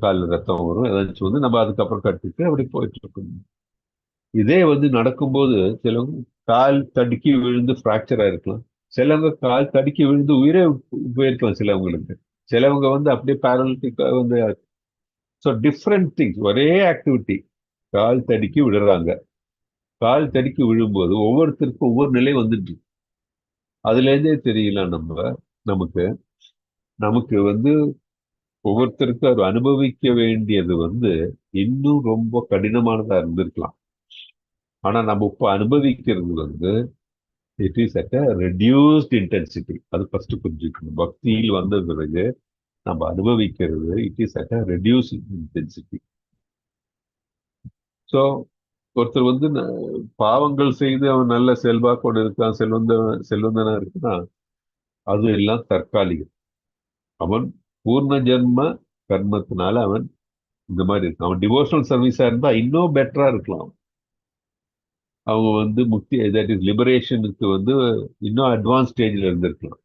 காலில் ரத்தம் வரும், ஏதாச்சும் வந்து நம்ம அதுக்கப்புறம் கட்டிட்டு அப்படி போயிட்டு இருக்கோம். இதே வந்து நடக்கும்போது சிலவங்க கால் தடுக்கி விழுந்து ஃப்ராக்சர் ஆயிருக்கலாம், சிலவங்க கால் தடுக்கி விழுந்து உயிரே போயிருக்கலாம் சிலவங்களுக்கு, சிலவங்க வந்து அப்படியே பேரலிட்டிக்கா வந்து. ஸோ டிஃப்ரெண்ட் திங்ஸ், ஒரே ஆக்டிவிட்டி, கால் தடுக்கி விடுறாங்க. கால் தடுக்கி விழும்போது ஒவ்வொருத்தருக்கும் ஒவ்வொரு நிலை வந்துட்டு, அதுல இருந்தே தெரியல நமக்கு நமக்கு வந்து ஒவ்வொருத்தருக்கும் அவர் அனுபவிக்க வேண்டியது வந்து இன்னும் ரொம்ப கடினமானதா இருந்திருக்கலாம். ஆனா நம்ம இப்ப அனுபவிக்கிறது வந்து it is at a reduced intensity. அது ஃபர்ஸ்ட் புரிஞ்சுக்கணும். பக்தியில் வந்த பிறகு நம்ம அனுபவிக்கிறது it is at a reduced intensity. So ஒருத்தர் வந்து பாவங்கள் செய்து அவன் நல்ல செல்வாக்கோடு இருக்கான், செல்வந்தனா இருக்குன்னா அது எல்லாம் தற்காலிகம். அவன் பூர்ண ஜென்ம கர்மத்தினால அவன் இந்த மாதிரி இருக்கான். அவன் டிவோஷனல் சர்வீஸா இருந்தா இன்னும் பெட்டரா இருக்கலாம். அவங்க வந்து முக்தி, தட் இஸ் லிபரேஷனுக்கு வந்து இன்னும் அட்வான்ஸ் ஸ்டேஜ்ல இருந்திருக்கலாம்.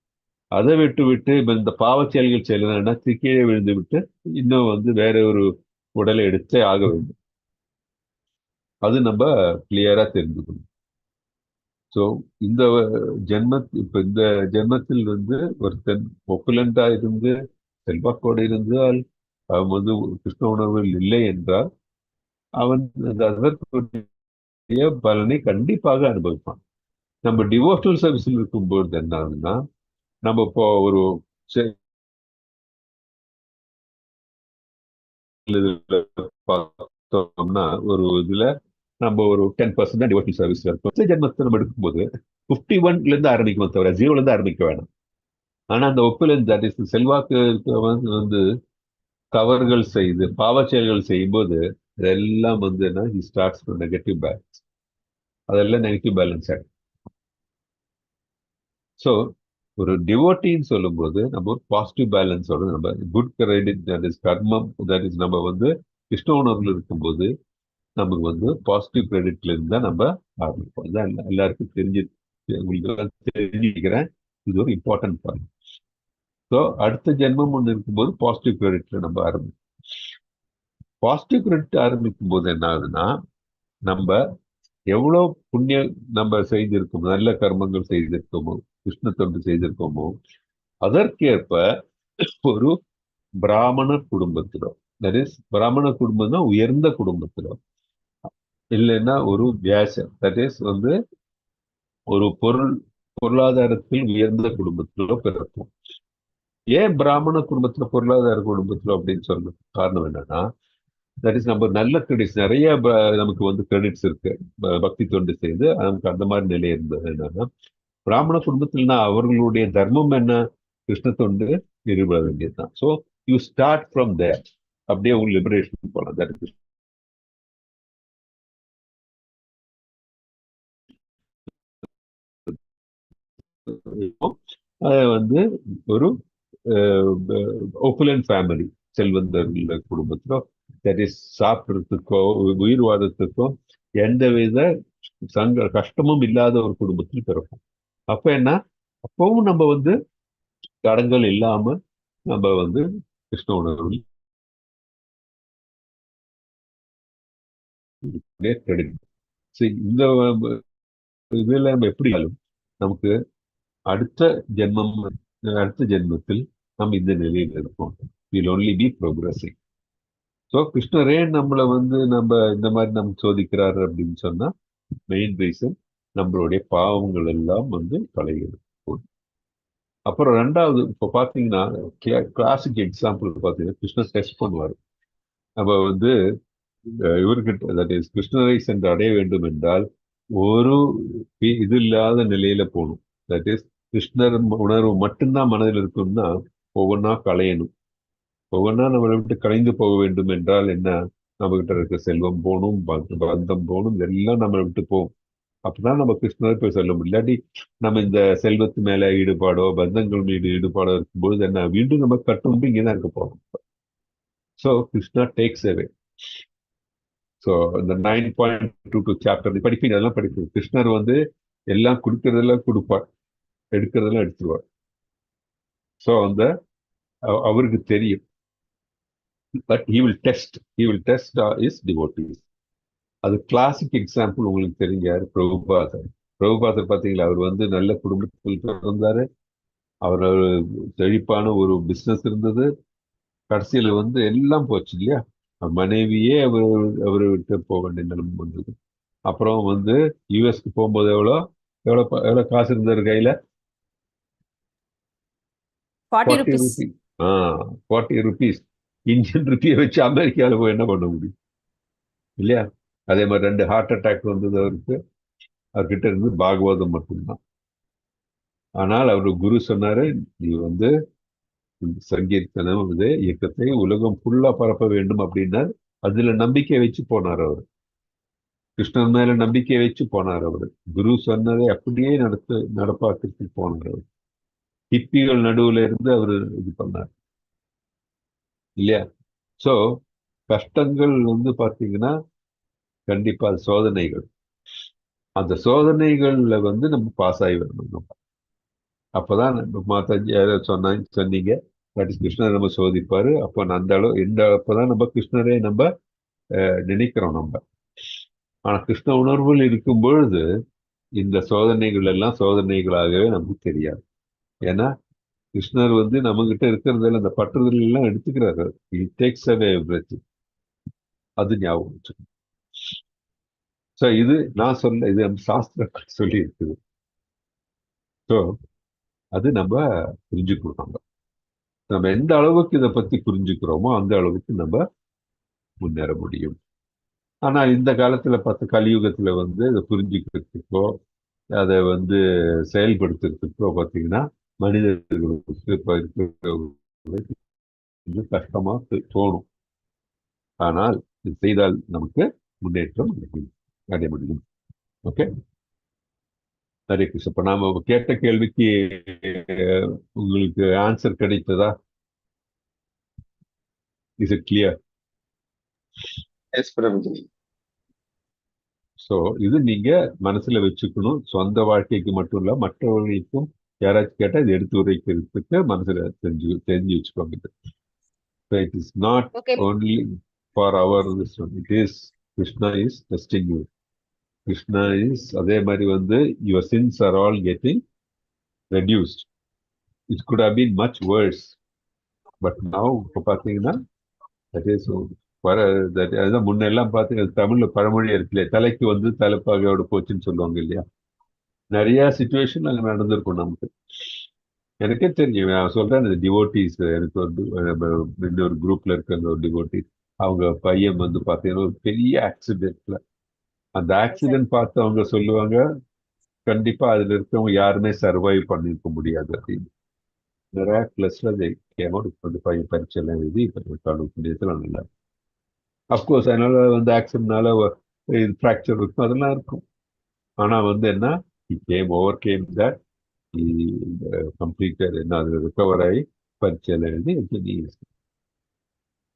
அதை விட்டு விட்டு இப்ப இந்த பாவச் செயல்கள் செய்யலன்னா கீழே விழுந்து விட்டு இன்னும் வந்து வேற ஒரு உடலை எடுத்தே ஆக வேண்டும். அது நம்ம கிளியரா தெரிஞ்சுக்கணும். ஸோ இந்த இந்த ஜென்மத்தில் வந்து ஒருத்தன் ஒப்புலண்டா இருந்து செல்வாக்கோடு இருந்தால் அவன் வந்து கிருஷ்ண உணர்வில் இல்லை என்றால் அவன் அதற்குரிய பலனை கண்டிப்பாக அனுபவிப்பான். நம்ம டிவோஷனல் சர்வீஸில் இருக்கும்போது என்ன ஆகுதுன்னா, நம்ம இப்போ ஒரு பார்த்தோம்னா ஒரு இதுல நம்ம ஒரு 10% தான் டிவோஷனல் சர்வீஸ்ல இருக்கும். ஜென்மத்தை நம்ம எடுக்கும்போது 51 இருந்து ஆரம்பிக்கும், தவிர 0ல இருந்து ஆரம்பிக்க வேணாம். ஆனா அந்த ஒப்புலன் தட் இஸ் செல்வாக்கு வந்து தவறுகள் செய்து பாவ செயல்கள் செய்யும் போது இதெல்லாம் வந்து என்ன, he starts to negative balance. அதெல்லாம் நெகட்டிவ் பேலன்ஸ் ஆகும். ஸோ ஒரு டிவோட்டின்னு சொல்லும்போது நம்ம ஒரு பாசிட்டிவ் பேலன்ஸோட நம்ம குட் கிரெடிட், தட் இஸ் கர்மம், தட் இஸ் நம்ம வந்து கிருஷ்ண உணர்வில் இருக்கும்போது நமக்கு வந்து பாசிட்டிவ் கிரெடிட்ல இருந்தா நம்ம ஆரம்பிப்போம். அதான் எல்லாருக்கும் உங்களுக்கு தெரிஞ்சுக்கிறேன், இது ஒரு இம்பார்ட்டன்ட் பாயிண்ட். ஸோ அடுத்த ஜென்மம் ஒன்று இருக்கும்போது பாசிட்டிவ் கிரெடிட்ல நம்ம ஆரம்பிப்போம். பாசிட்டிவ் கிரெடிட் ஆரம்பிக்கும் போது என்ன ஆகுதுன்னா, நம்ம எவ்வளவு புண்ணியம் நம்ம செய்திருக்கோமோ, நல்ல கர்மங்கள் செய்திருக்கோமோ, கிருஷ்ண தொண்டு செய்திருக்கோமோ, அதற்கேற்ப ஒரு பிராமண குடும்பத்திலோ, தட் இஸ் பிராமண குடும்பம் தான் உயர்ந்த குடும்பத்திலோ, இல்லைன்னா ஒரு வியாச, தட் இஸ் வந்து ஒரு பொருளாதாரத்தில் உயர்ந்த குடும்பத்திலோ பிறக்கும். ஏன் பிராமண குடும்பத்துல பொருளாதார குடும்பத்திலோ அப்படின்னு சொல்றது காரணம் என்னன்னா, தட் இஸ் நம்ம நல்ல கிரெடிட்ஸ் நிறைய நமக்கு வந்து கிரெடிட்ஸ் இருக்கு, பக்தி தொண்டு செய்து நமக்கு அந்த மாதிரி நிலை இருந்தது. என்னன்னா பிராமண குடும்பத்தில்னா அவர்களுடைய தர்மம் என்ன, கிருஷ்ண தொண்டு ஈடுபட வேண்டியதுதான். ஸோ யூ ஸ்டார்ட் ஃப்ரம் தேர், அப்படியே உங்க லிபரேஷன் போகலாம். தட் இஸ் அது வந்து ஒரு ஒப்புலன் ஃபேமிலி, செல்வந்தர் குடும்பத்திலோ, தட் இஸ் சாப்பிட்றதுக்கோ உயிர்வாதத்துக்கோ எந்தவித கஷ்டமும் இல்லாத ஒரு குடும்பத்தில் பிறக்கும். அப்ப என்ன, அப்பவும் நம்ம வந்து தடங்கள் இல்லாம நம்ம வந்து கிருஷ்ண உணர்வில் கிடைக்கும். இந்த இதுல நம்ம எப்படி நமக்கு அடுத்த ஜென்மத்தில் நம்ம இந்த நிலையில் இருப்போம். Will only be progressing. So கிருஷ்ணரே நம்மளை வந்து நம்ம இந்த மாதிரி நம்ம சோதிக்கிறாரு அப்படின்னு சொன்னா மெயின் ரீசன் நம்மளுடைய பாவங்கள் எல்லாம் வந்து களைகிறது. அப்புறம் ரெண்டாவது, இப்போ பார்த்தீங்கன்னா கிளாசிக் எக்ஸாம்பிள் பார்த்தீங்கன்னா கிருஷ்ணர் டெஸ்ட் பண்ணுவார். நம்ம வந்து இவர்கிட்ட தட் இஸ் கிருஷ்ணரை சென்று அடைய வேண்டும் என்றால் ஒரு இது இல்லாத நிலையில போகணும். தட் இஸ் கிருஷ்ணர் உணர்வு மட்டும்தான் மனதில் இருக்கும்னா ஒவ்வொன்றா களையணும். ஒவ்வொன்றா நம்மளை விட்டு கலைந்து போக வேண்டும் என்றால் என்ன, நம்ம கிட்ட இருக்க செல்வம் போகணும், பந்தம் போகணும், இதெல்லாம் நம்மளை விட்டு போகும். அப்பதான் நம்ம கிருஷ்ணரை போய் சொல்ல முடியும். இல்லாட்டி நம்ம இந்த செல்வத்து மேல ஈடுபாடோ பந்தங்கள் மீது ஈடுபாடோ இருக்கும்போது என்ன, மீண்டும் நம்ம கட்டுண்டு இங்கேதான் இருக்க போறோம். So Krishna takes away. So இந்த 9.22 சாப்டர் படிப்பீங்க, அதெல்லாம் படிப்பீங்க. கிருஷ்ணர் வந்து எல்லாம் கொடுக்கறதெல்லாம் கொடுப்பார், எடுக்கிறதெல்லாம் எடுத்துருவார். ஸோ அந்த அவருக்கு தெரியும். But he will test his devotees. அது கிளாசிக் எக்ஸாம்பிள் உங்களுக்கு தெரிஞ்ச யாரு, பிரபுபாதர் பார்த்தீங்களா? அவர் வந்து நல்ல குடும்பத்தில் பிறந்தாரு. அவர் செழிப்பான ஒரு பிஸ்னஸ் இருந்தது. கடைசியில வந்து எல்லாம் போச்சு இல்லையா, மனைவியே அவரை விட்டு போக வேண்டிய நிலைமை வந்தது. அப்புறம் வந்து யூஎஸ்க்கு போகும்போது எவ்வளோ காசு இருந்தாரு கையில? 40 40 rupees. rupees. 40 rupees. இந்தியன் ருப்பியை வச்சு அமெரிக்காவில் போய் என்ன பண்ண முடியும் இல்லையா? அதே மாதிரி 2 ஹார்ட் அட்டாக் வந்தது அவருக்கு. அவர்கிட்ட இருந்து பாகவதம் மட்டும்தான். ஆனால் அவர் குரு சொன்னாரு, நீ வந்து சங்கீர்த்தனம் இது இயக்கத்தை உலகம் ஃபுல்லா பரப்ப வேண்டும் அப்படின்னா அதுல நம்பிக்கை வச்சு போனார் அவர். கிருஷ்ணன் மேல நம்பிக்கை வச்சு போனார் அவர். குரு சொன்னதை அப்படியே நடப்பாக்கிட்டு போனார் அவர். ஹிப்பிகள் நடுவுல இருந்து அவர் இது பண்ணார் இல்லையா? சோ கஷ்டங்கள் வந்து பாத்தீங்கன்னா கண்டிப்பா சோதனைகள். அந்த சோதனைகள்ல வந்து நம்ம பாஸ் ஆகி வரணும். நம்ம அப்பதான் மாதாஜி சொன்னீங்க, கிருஷ்ணரை நம்ம சோதிப்பாரு. அப்போ அந்த அளவு அப்பதான் நம்ம கிருஷ்ணரை நம்ம நினைக்கிறோம் நம்ம. ஆனா கிருஷ்ண உணர்வில் இருக்கும் பொழுது இந்த சோதனைகள் எல்லாம் சோதனைகளாகவே நமக்கு தெரியாது. ஏன்னா கிருஷ்ணர் வந்து நம்ம கிட்ட இருக்கிறதுல அந்த பற்றுதல் எல்லாம் எடுத்துக்கிறாரு. It takes away everything. அது ஞாபகம் வச்சுக்கணும். ஸோ இது நான் சொல்ல, இது நம்ம சாஸ்திரங்கள் சொல்லி இருக்குது. ஸோ அது நம்ம புரிஞ்சுக்கணும். நம்ம எந்த அளவுக்கு இதை பத்தி புரிஞ்சுக்கிறோமோ அந்த அளவுக்கு நம்ம முன்னேற முடியும். ஆனா இந்த காலத்துல கலியுகத்துல வந்து அதை புரிஞ்சுக்கிறதுக்கோ அதை வந்து செயல்படுத்துறதுக்கோ பார்த்தீங்கன்னா மனிதர்களுக்கு கஷ்டமா தோணும். ஆனால் இது செய்தால் நமக்கு முன்னேற்றம் அடைய முடியும். ஓகே, ஹரே கிருஷ்ணா. இப்ப நாம கேட்ட கேள்விக்கு உங்களுக்கு ஆன்சர் கிடைத்ததா? Is it clear? Yes Prabhuji. So இது நீங்க மனசுல வச்சுக்கணும். சொந்த வாழ்க்கைக்கு மட்டும் இல்ல, மற்றவர்களுக்கும் யாராச்சும் கேட்டா இது எடுத்து உரைக்கிறதுக்கு மனசுல தெரிஞ்சு வச்சுக்கோங்க. It is not only for அவர் this one. It is Krishna is testing you. Krishna is அதே மாதிரி வந்து your sins are all getting reduced. It could have been much worse, but now இப்போ பார்த்தீங்கன்னா that is அதுதான் முன்னெல்லாம் பார்த்தீங்கன்னா தமிழ்ல பழமொழியா இருக்குல்ல, தலைக்கு வந்து தலைப்பாகையோட போச்சுன்னு சொல்லுவாங்க இல்லையா? நிறைய சிச்சுவேஷன் அங்கே நடந்திருக்கும் நமக்கு. எனக்கே தெரியும். நான் சொல்றேன், இந்த டிவோட்டிஸ், எனக்கு வந்து இன்னொரு குரூப்ல இருக்க ஒரு டிவோட்டிஸ், அவங்க பையன் வந்து பார்த்தீங்கன்னா ஒரு பெரிய ஆக்சிடென்ட்ல, அந்த ஆக்சிடென்ட் பார்த்து அவங்க சொல்லுவாங்க, கண்டிப்பா அதுல இருக்கவங்க யாருமே சர்வைவ் பண்ணிருக்க முடியாது அப்படின்னு. நிறைய பிளஸ்ல வந்து பையன் பரீட்சைலாம் எழுதி இப்போ நல்லா. அப்கோர்ஸ் அதனால வந்து ஆக்சிடென்ட்னால ஃப்ராக்சர் இருக்கும், அதெல்லாம் இருக்கும். ஆனா வந்து என்ன, ஓவர் கேம் தட் கம்ப்ளீட்டட் என்ன அது ரிகவர் ஆகி பரீட்சையில் எழுதி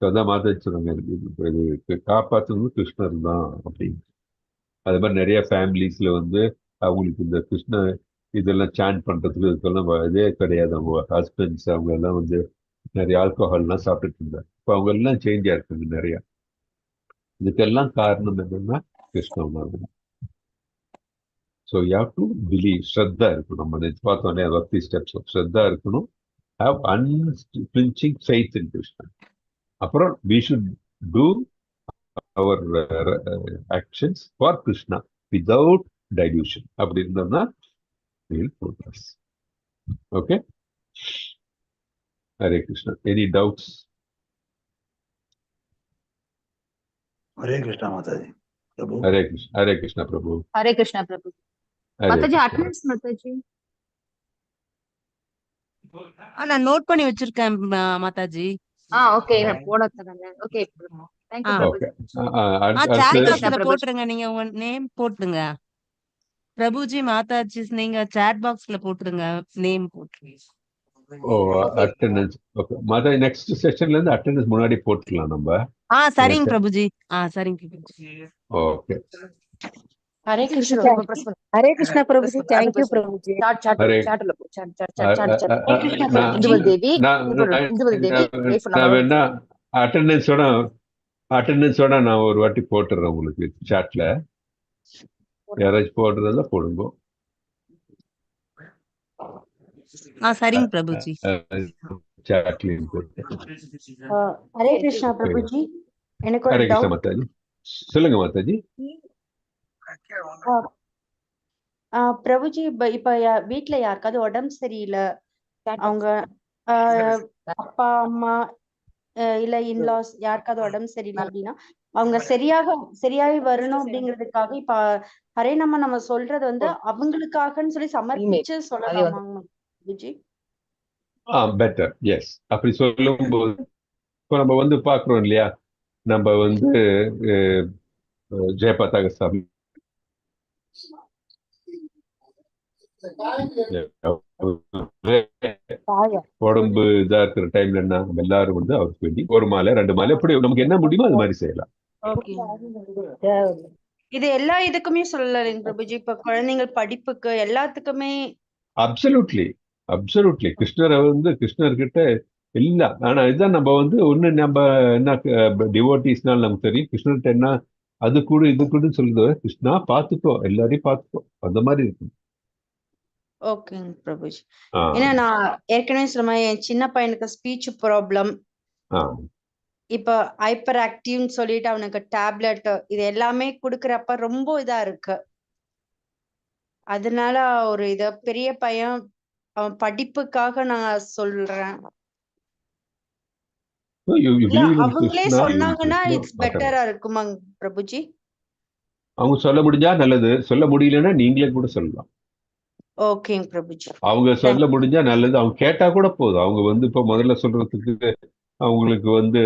அதான் மாதாஜி சொன்னாங்க, இது காப்பாற்றுறது கிருஷ்ணர் தான் அப்படின்னு. அது மாதிரி நிறைய ஃபேமிலிஸ்ல வந்து அவங்களுக்கு இந்த கிருஷ்ண இதெல்லாம் சாண்ட் பண்றதுக்கு இதுக்கெல்லாம் இதே கிடையாது. அவங்க ஹஸ்பண்ட்ஸ் அவங்க எல்லாம் வந்து நிறைய ஆல்கோஹால்லாம் சாப்பிட்டுட்டு இருந்தாங்க. இப்போ அவங்க எல்லாம் சேஞ்ச் ஆயிருக்குங்க நிறைய. இதுக்கெல்லாம் காரணம் என்னன்னா Krishnan. So you have to believe, ஸ்ரத்தா இருக்கணும். நம்ம நினைச்சு பார்த்தோன்னே பக்தி ஸ்டெப்ஸ் ஸ்ரத்தா இருக்கணும். Have unflinching faith in Krishnan. அப்புறம் we should do our actions for Krishna without dilution. அப்படி இருந்தோம்னா we will progress. Okay? Hare Krishna. Any doubts? Hare Krishna Mataji Prabhu. Hare Krishna Prabhu. Hare Krishna Prabhu. Hare Mataji Krishna. Attendance Mataji. நான் நோட் பண்ணி வச்சிருக்கேன் மாதாஜி. ஓகே போட தரேன். Okay thank you Prabhu. Okay. Chat அடுத்து பாக்ஸ்ல போட்டுருங்க, நீங்க உங்க நேம் போட்டுருங்க. பிரபுஜி மாதாஜி நீங்க சாட் பாக்ஸ்ல போட்டுருங்க, நேம் போட்டுருங்க. அட்டெண்டன்ஸ். ஓகே மத நெக்ஸ்ட் செஷன்ல இருந்து அட்டெண்டன்ஸ் முன்னாடி போட்டுக்கலாம் நம்ம. சரிங்க பிரபுஜி. சரிங்க பிரபுஜி. ஓகே. ஹரே கிருஷ்ணா பிரபு. ஹரே கிருஷ்ணா பிரபுஜி. தேங்க்யூ பிரபுஜி. ஹரே இந்துவல் தேவி நான் வேணா அட்டெண்டன்ஸோட நான் ஒரு வாட்டி போட்டுறேன் உங்களுக்கு சாட்ல. யாராச்சும் போடுறதா போடுங்க. சரிங்க பிரபுஜி. சாட்லயும் போட்டு. ஹரே கிருஷ்ணா பிரபுஜி. எனக்கு ஹரே ஒரு கிருஷ்ணா டவுட். மாதாஜி. சொல்லுங்க மாதாஜி. பிரபுஜி இப்ப வீட்ல யாருக்காவது உடம்பு சரியில்லை, அவங்க அப்பா அம்மா இல்ல இன்லாஸ் யாருக்காவது உடம்பு சரியில்லை அப்படின்னா அவங்க சரியாகி வரணும் அப்படிங்கிறதுக்காக இப்ப ஹரே நம்ம சொல்றது வந்து அவங்களுக்காகன்னு சொல்லி சமர்ப்பிச்சு சொல்லலாமாங்க பிரபுஜி? பெட்டர். எஸ். அப்படி சொல்லும்போது இப்போ நம்ம வந்து பாக்குறோம் இல்லையா, நம்ம வந்து ஜெயபதாக சாமி உடம்பு இதா இருக்கிற டைம்ல என்ன எல்லாரும் வந்து அவருக்கு வேண்டி ஒரு மாலை 2 மாலை எப்படி நமக்கு என்ன முடியுமோ அது மாதிரி செய்யலாம். இது எல்லா இதுக்குமே சொல்லலைங்க பிரபுஜி, இப்ப குழந்தைங்க படிப்புக்கு எல்லாத்துக்குமே. அப்சல்யூட்லி கிருஷ்ணர்கிட்ட இல்ல. ஆனா இதுதான் நம்ம வந்து ஒண்ணு நம்ம என்ன டிவோட்டிஸ்னால நமக்கு தெரியும் கிருஷ்ணர்கிட்ட என்ன அது கூட இது கூட சொல்லுது. கிருஷ்ணா பாத்துக்கோ, எல்லாரையும் பாத்துக்கோ, அந்த மாதிரி இருக்கு. ஓகேங்க பிரபுஜி. ஏன்னா நான் ஏற்கனவே சொன்ன மாதிரி என் சின்ன பையனுக்கு ஸ்பீச் ப்ராப்ளம், இப்ப ஹைப்பர் ஆக்டிவ்னு சொல்லிட்டு அவனுக்கு டேப்லெட் இது எல்லாமே குடுக்கறப்ப ரொம்ப இதா இருக்கு. அதனால ஒரு பெரிய பையன் அவன் படிப்புக்காக நான் சொல்றேன். அவங்களே சொன்னாங்கன்னா இட்ஸ் பெட்டரா இருக்குமாங்க பிரபுஜி? அவங்க சொல்ல முடிஞ்சா நல்லது, சொல்ல முடியலன்னா நீங்களே கூட சொல்லலாம். ஓகேங்க பிரபுஜி. அவங்க சொல்ல முடிஞ்சா நல்லது, அவங்க கேட்டா கூட போதும். அவங்க வந்து இப்போ முதல்ல சொல்றதுக்கு அவங்களுக்கு வந்து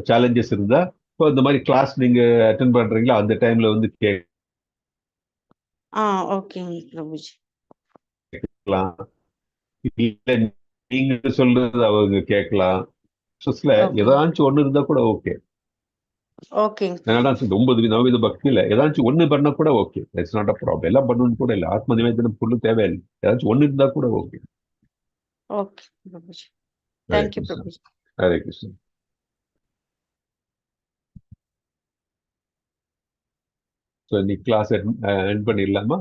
சேலஞ்சஸ் இருந்தா இப்போ இந்த மாதிரி கிளாஸ் நீங்க அட்டென்ட் பண்றீங்களா அந்த டைம்ல வந்து ஓகேங்க பிரபுஜி. கேட்கலாம். இல்ல நீங்க சொல்றது அவங்க கேட்கலாம். ஏதாச்சும் ஒண்ணு இருந்தா கூட ஓகே. அதனால 9 நவவித பக்தியில ஏதாச்சும் ஒண்ணு பண்ணா கூட okay. It's not a problem. எல்லாம் பண்ணணும்னு கூட இல்லை. ஆத்ம நிவேதனம் ஃபுல்லு தேவையில்லை. ஏதாச்சும் ஒண்ணு இருந்தா கூட okay. Okay Prabhuji. Thank you Prabhuji. Hare Krishna. So நீ கிளாஸ் எண்ட் பண்ணிடலாமா?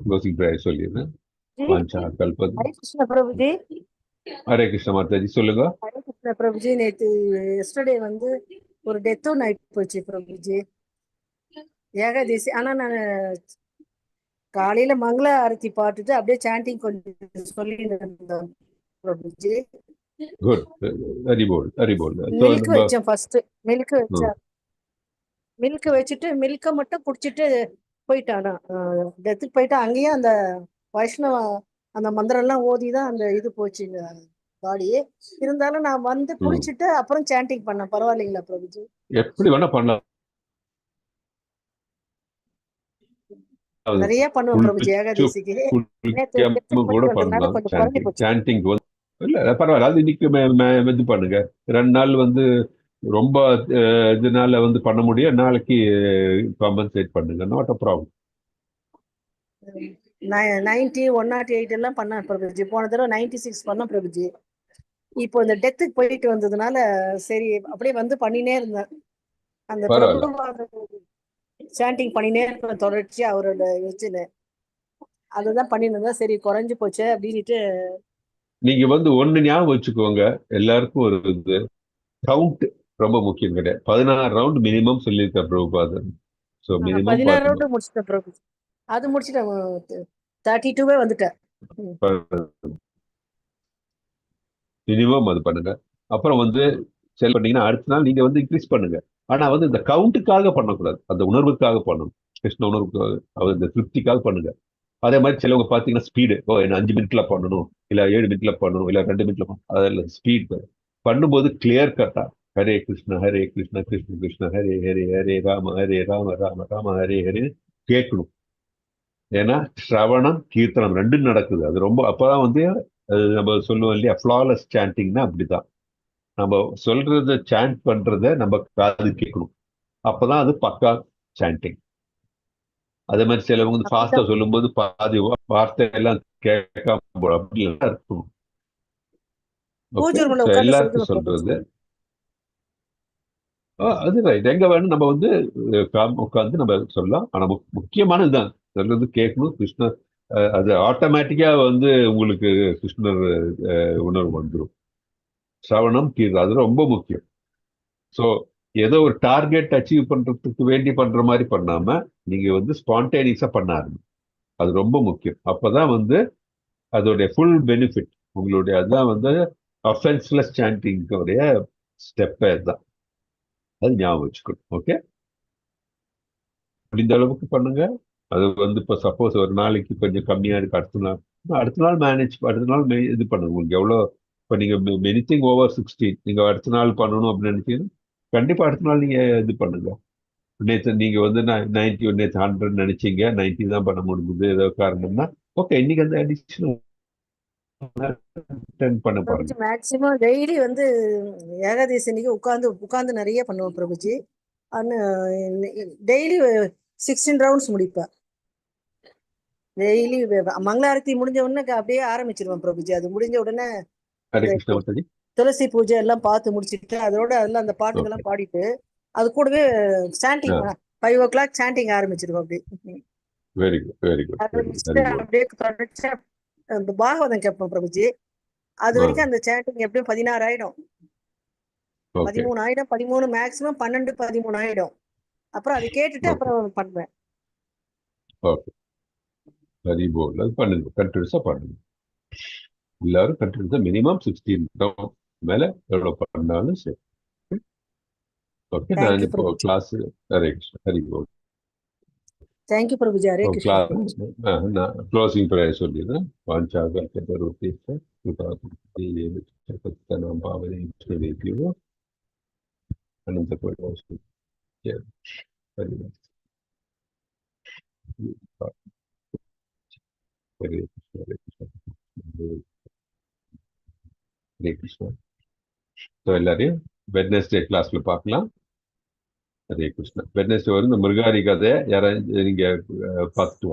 க்ளோசிங் ப்ரேயர் சொல்லிடுறேன். ஹரே கிருஷ்ணா பிரபுஜி. ஹரே கிருஷ்ணா மாதாஜி சொல்லுங்க. ஹரே கிருஷ்ணா பிரபுஜி. நேற்று எஸ்டர்டே வந்து ஒரு டெத் ஒன்று ஆயிட்டு போச்சு பிரபுஜி, ஏகாதசி. ஆனா நான் காலையில மங்கள ஆரத்தி பாட்டுட்டு அப்படியே சாண்டிங் கொஞ்சம் சொல்லி இருந்தோம் Prabhuji. Good. Very bold, very bold. Milk வச்சேன் ஃபர்ஸ்ட். மில்க் வச்சேன். மில்க் வச்சுட்டு மில்கை மட்டும் குடிச்சிட்டு போயிட்டானா டெத்துக்கு போயிட்டா. அங்கேயும் அந்த வைஷ்ணவ அந்த மந்திரம் எல்லாம் ஓதிதான் அந்த இது போச்சுங்க பாடி. இருந்தாலும் நான் வந்து குடிச்சிட்டு அப்புறம் சாண்டிங் பண்ணேன். பரவாயில்லைங்களா பிரபுஜி? எப்படி வேணா பண்ணலாம். நிறைய பண்ணுவோம் பிரபுஜி ஏகாதசிக்கு. நேத்து குளிக்காம கூட போயிட்டு வந்ததுனால பண்ணலாம். கொஞ்சம் குறைஞ்சு போச்சு. சாண்டிங் வந்து இல்ல பரவாயில்ல, அது இன்னைக்கு இது பண்ணுங்க. 2 நாள் வந்து ரொம்ப இதனால வந்து பண்ண முடியும், நாளைக்கு காம்பன்சேட் பண்ணுங்க, நாட் அ ப்ராப்ளம். 90, 108 எல்லாம் பண்ணேன் பிரபுஜி. போன தடவை 96 பண்ணோம் பிரபுஜி. இப்போ இந்த டெத்துக்கு போயிட்டு வந்ததுனால சரி அப்படியே வந்து பண்ணினே இருந்தேன். அந்த பரவாயில்ல. பிரபுவாத சாண்டிங் பண்ணினே இருப்பேன் தொடர்ச்சியா அவரோட வச்சுன்னு. அதுதான் பண்ணிட்டு இருந்தா சரி குறைஞ்சு போச்சு அப்படின்ட்டு. நீங்க வந்து ஒண்ணு ஞாபகம் வச்சுக்கோங்க, எல்லாருக்கும் ஒரு இது கவுண்ட் ரொம்ப முக்கியம் கிடையாது. 16 ரவுண்ட் மினிமம் சொல்லியிருக்க பிரபுபாதர். ஸோ மினிமம் 16 ரவுண்டு முடிச்சிட்டேன் பிரபுஜி. அது முடிச்சிட்டேன். 32 வந்துட்டேன். மினிமம் அது பண்ணுங்க. அப்புறம் வந்து செல் பண்ணீங்கன்னா அடுத்த நாள் நீங்க வந்து இன்க்ரீஸ் பண்ணுங்க. ஆனா வந்து இந்த கவுண்ட்டுக்காக பண்ணக்கூடாது, அந்த உணர்வுக்காக பண்ணணும். கிருஷ்ண உணர்வுக்காக, அவர் இந்த திருப்திக்காக பண்ணுங்க. அதே மாதிரி சிலவங்க பார்த்தீங்கன்னா ஸ்பீடு, என்ன 5 மினிட்ல பண்ணணும், இல்லை 7 மினிட்ல பண்ணணும், இல்லை 2 மினிட்ல பண்ணணும், அதில் ஸ்பீட் பண்ணும்போது கிளியர் கட்டா ஹரே கிருஷ்ண கிருஷ்ண கிருஷ்ண ஹரே ஹரே ஹரே ராம ராம ராம ஹரே ஹரே கேட்கணும். ஏன்னா ஸ்ரவணம் கீர்த்தனம் ரெண்டும் நடக்குது. அது ரொம்ப அப்பதான் வந்து நம்ம சொல்லுவோம் இல்லையா, ஃப்ளாலெஸ் சாண்டிங்னா அப்படிதான். நம்ம சொல்றத சாண்ட் பண்றத நம்ம காது கேட்கணும், அப்பதான் அது பக்கா சாண்டிங். அதே மாதிரி சிலவங்க வந்து ஃபாஸ்டா சொல்லும்போது பாதி வார்த்தை எல்லாம் கேட்காம அப்படி எல்லாம் இருக்கும். எல்லாருக்கும் சொல்றது அது ரைட். எங்க வேணும் நம்ம வந்து உட்காந்து நம்ம சொல்லலாம். ஆனா முக்கியமானதுதான் சொல்றது கேட்கணும். கிருஷ்ணர் அது ஆட்டோமேட்டிக்கா வந்து உங்களுக்கு கிருஷ்ணர் உணர்வு வந்துடும். சிரவணம் கீர்த்தனம் அது ரொம்ப முக்கியம். ஸோ ஏதோ ஒரு டார்கெட் அச்சீவ் பண்றதுக்கு வேண்டி பண்ற மாதிரி பண்ணாம நீங்க வந்து ஸ்பான்டேனியஸா பண்ண ஆரம்பிக்கும். அது ரொம்ப முக்கியம். அப்பதான் வந்து அதோடைய ஃபுல் பெனிஃபிட் உங்களுடைய. அதுதான் வந்து அஃபென்ஸ்லெஸ் சாண்டிங்கோடைய ஸ்டெப்பே தான். அது ஞாபகம் வச்சுக்கணும். ஓகே, முடிந்த அளவுக்கு பண்ணுங்க. அது வந்து இப்போ சப்போஸ் ஒரு நாளைக்கு கொஞ்சம் கம்மியா இருக்கு, அடுத்த நாள் மேனேஜ், அடுத்த நாள் இது பண்ணுங்க. உங்களுக்கு எவ்வளோ இப்போ நீங்க எனிதிங் ஓவர் 16 நீங்க அடுத்த நாள் பண்ணணும் அப்படின்னு நினைச்சீங்கன்னா கண்டிப்பா அடுத்த நாள் நீங்க இது பண்ணுங்க. நேற்று நீங்க வந்து 90, நேற்று 100 நினைச்சீங்க, 90 தான் பண்ண முடிஞ்சது ஏதோ காரணம்னா ஓகே, இன்னைக்கு அந்த அடிஷனல் பண்ண பாருங்க. மேக்சிமம் டெய்லி வந்து ஏகாதசி அன்னைக்கு உட்காந்து நிறைய பண்ணுவோம் பிரபுஜி. டெய்லி 16 ரவுண்ட்ஸ் முடிப்பேன். டெய்லி மங்களாரத்தி முடிஞ்ச உடனே அப்படியே ஆரம்பிச்சிருவேன் பிரபுஜி. அது முடிஞ்ச உடனே துளசி பூஜை எல்லாம் பார்த்து முடிச்சுட்டு அதோட அதெல்லாம் அந்த பாட்டுக்கெல்லாம் பாடிட்டு அது கூடவே சாண்டிங் 5 o'clock சாண்டிங் ஆரம்பிச்சிருவோம். அப்படி வெரி குட், வெரி குட். அப்படியே தொடர்ச்சியா பாகவதம் கேட்போம் பிரபுஜி. அது வரைக்கும் அந்த சாண்டிங் எப்படியும் 16 ஆயிடும், 13 ஆயிடும், 13 மேக்சிமம் 12, 13 ஆயிடும். அப்புறம் அதை கேட்டுட்டு அப்புறம் பண்ணுவேன். ஓகே, சரி போல் அது பண்ணுங்க, கண்டினியூஸா பண்ணுங்க. எல்லாரும் கண்டினியூஸா மினிமம் 16 மேல எவ்வளவு பண்ணாலும் சரி. ஓகே, நான் இப்போ கிளாஸ் ஹரே கிருஷ்ண ஹரி போல். தேங்க்யூ பிரபுஜி. ஹரே கிருஷ்ணா. நான் க்ளோசிங் ப்ரேயர் சொல்லிடுறேன். வாஞ்சாக அனந்த ஹரே கிருஷ்ணா. ஸோ எல்லாரையும் வெட்னஸ்டே கிளாஸ்ல பார்க்கலாம். ஹரே கிருஷ்ணா. வெட்னஸ்டே வந்து மிருகாரி கதை யாராவது நீங்க பார்த்துட்டு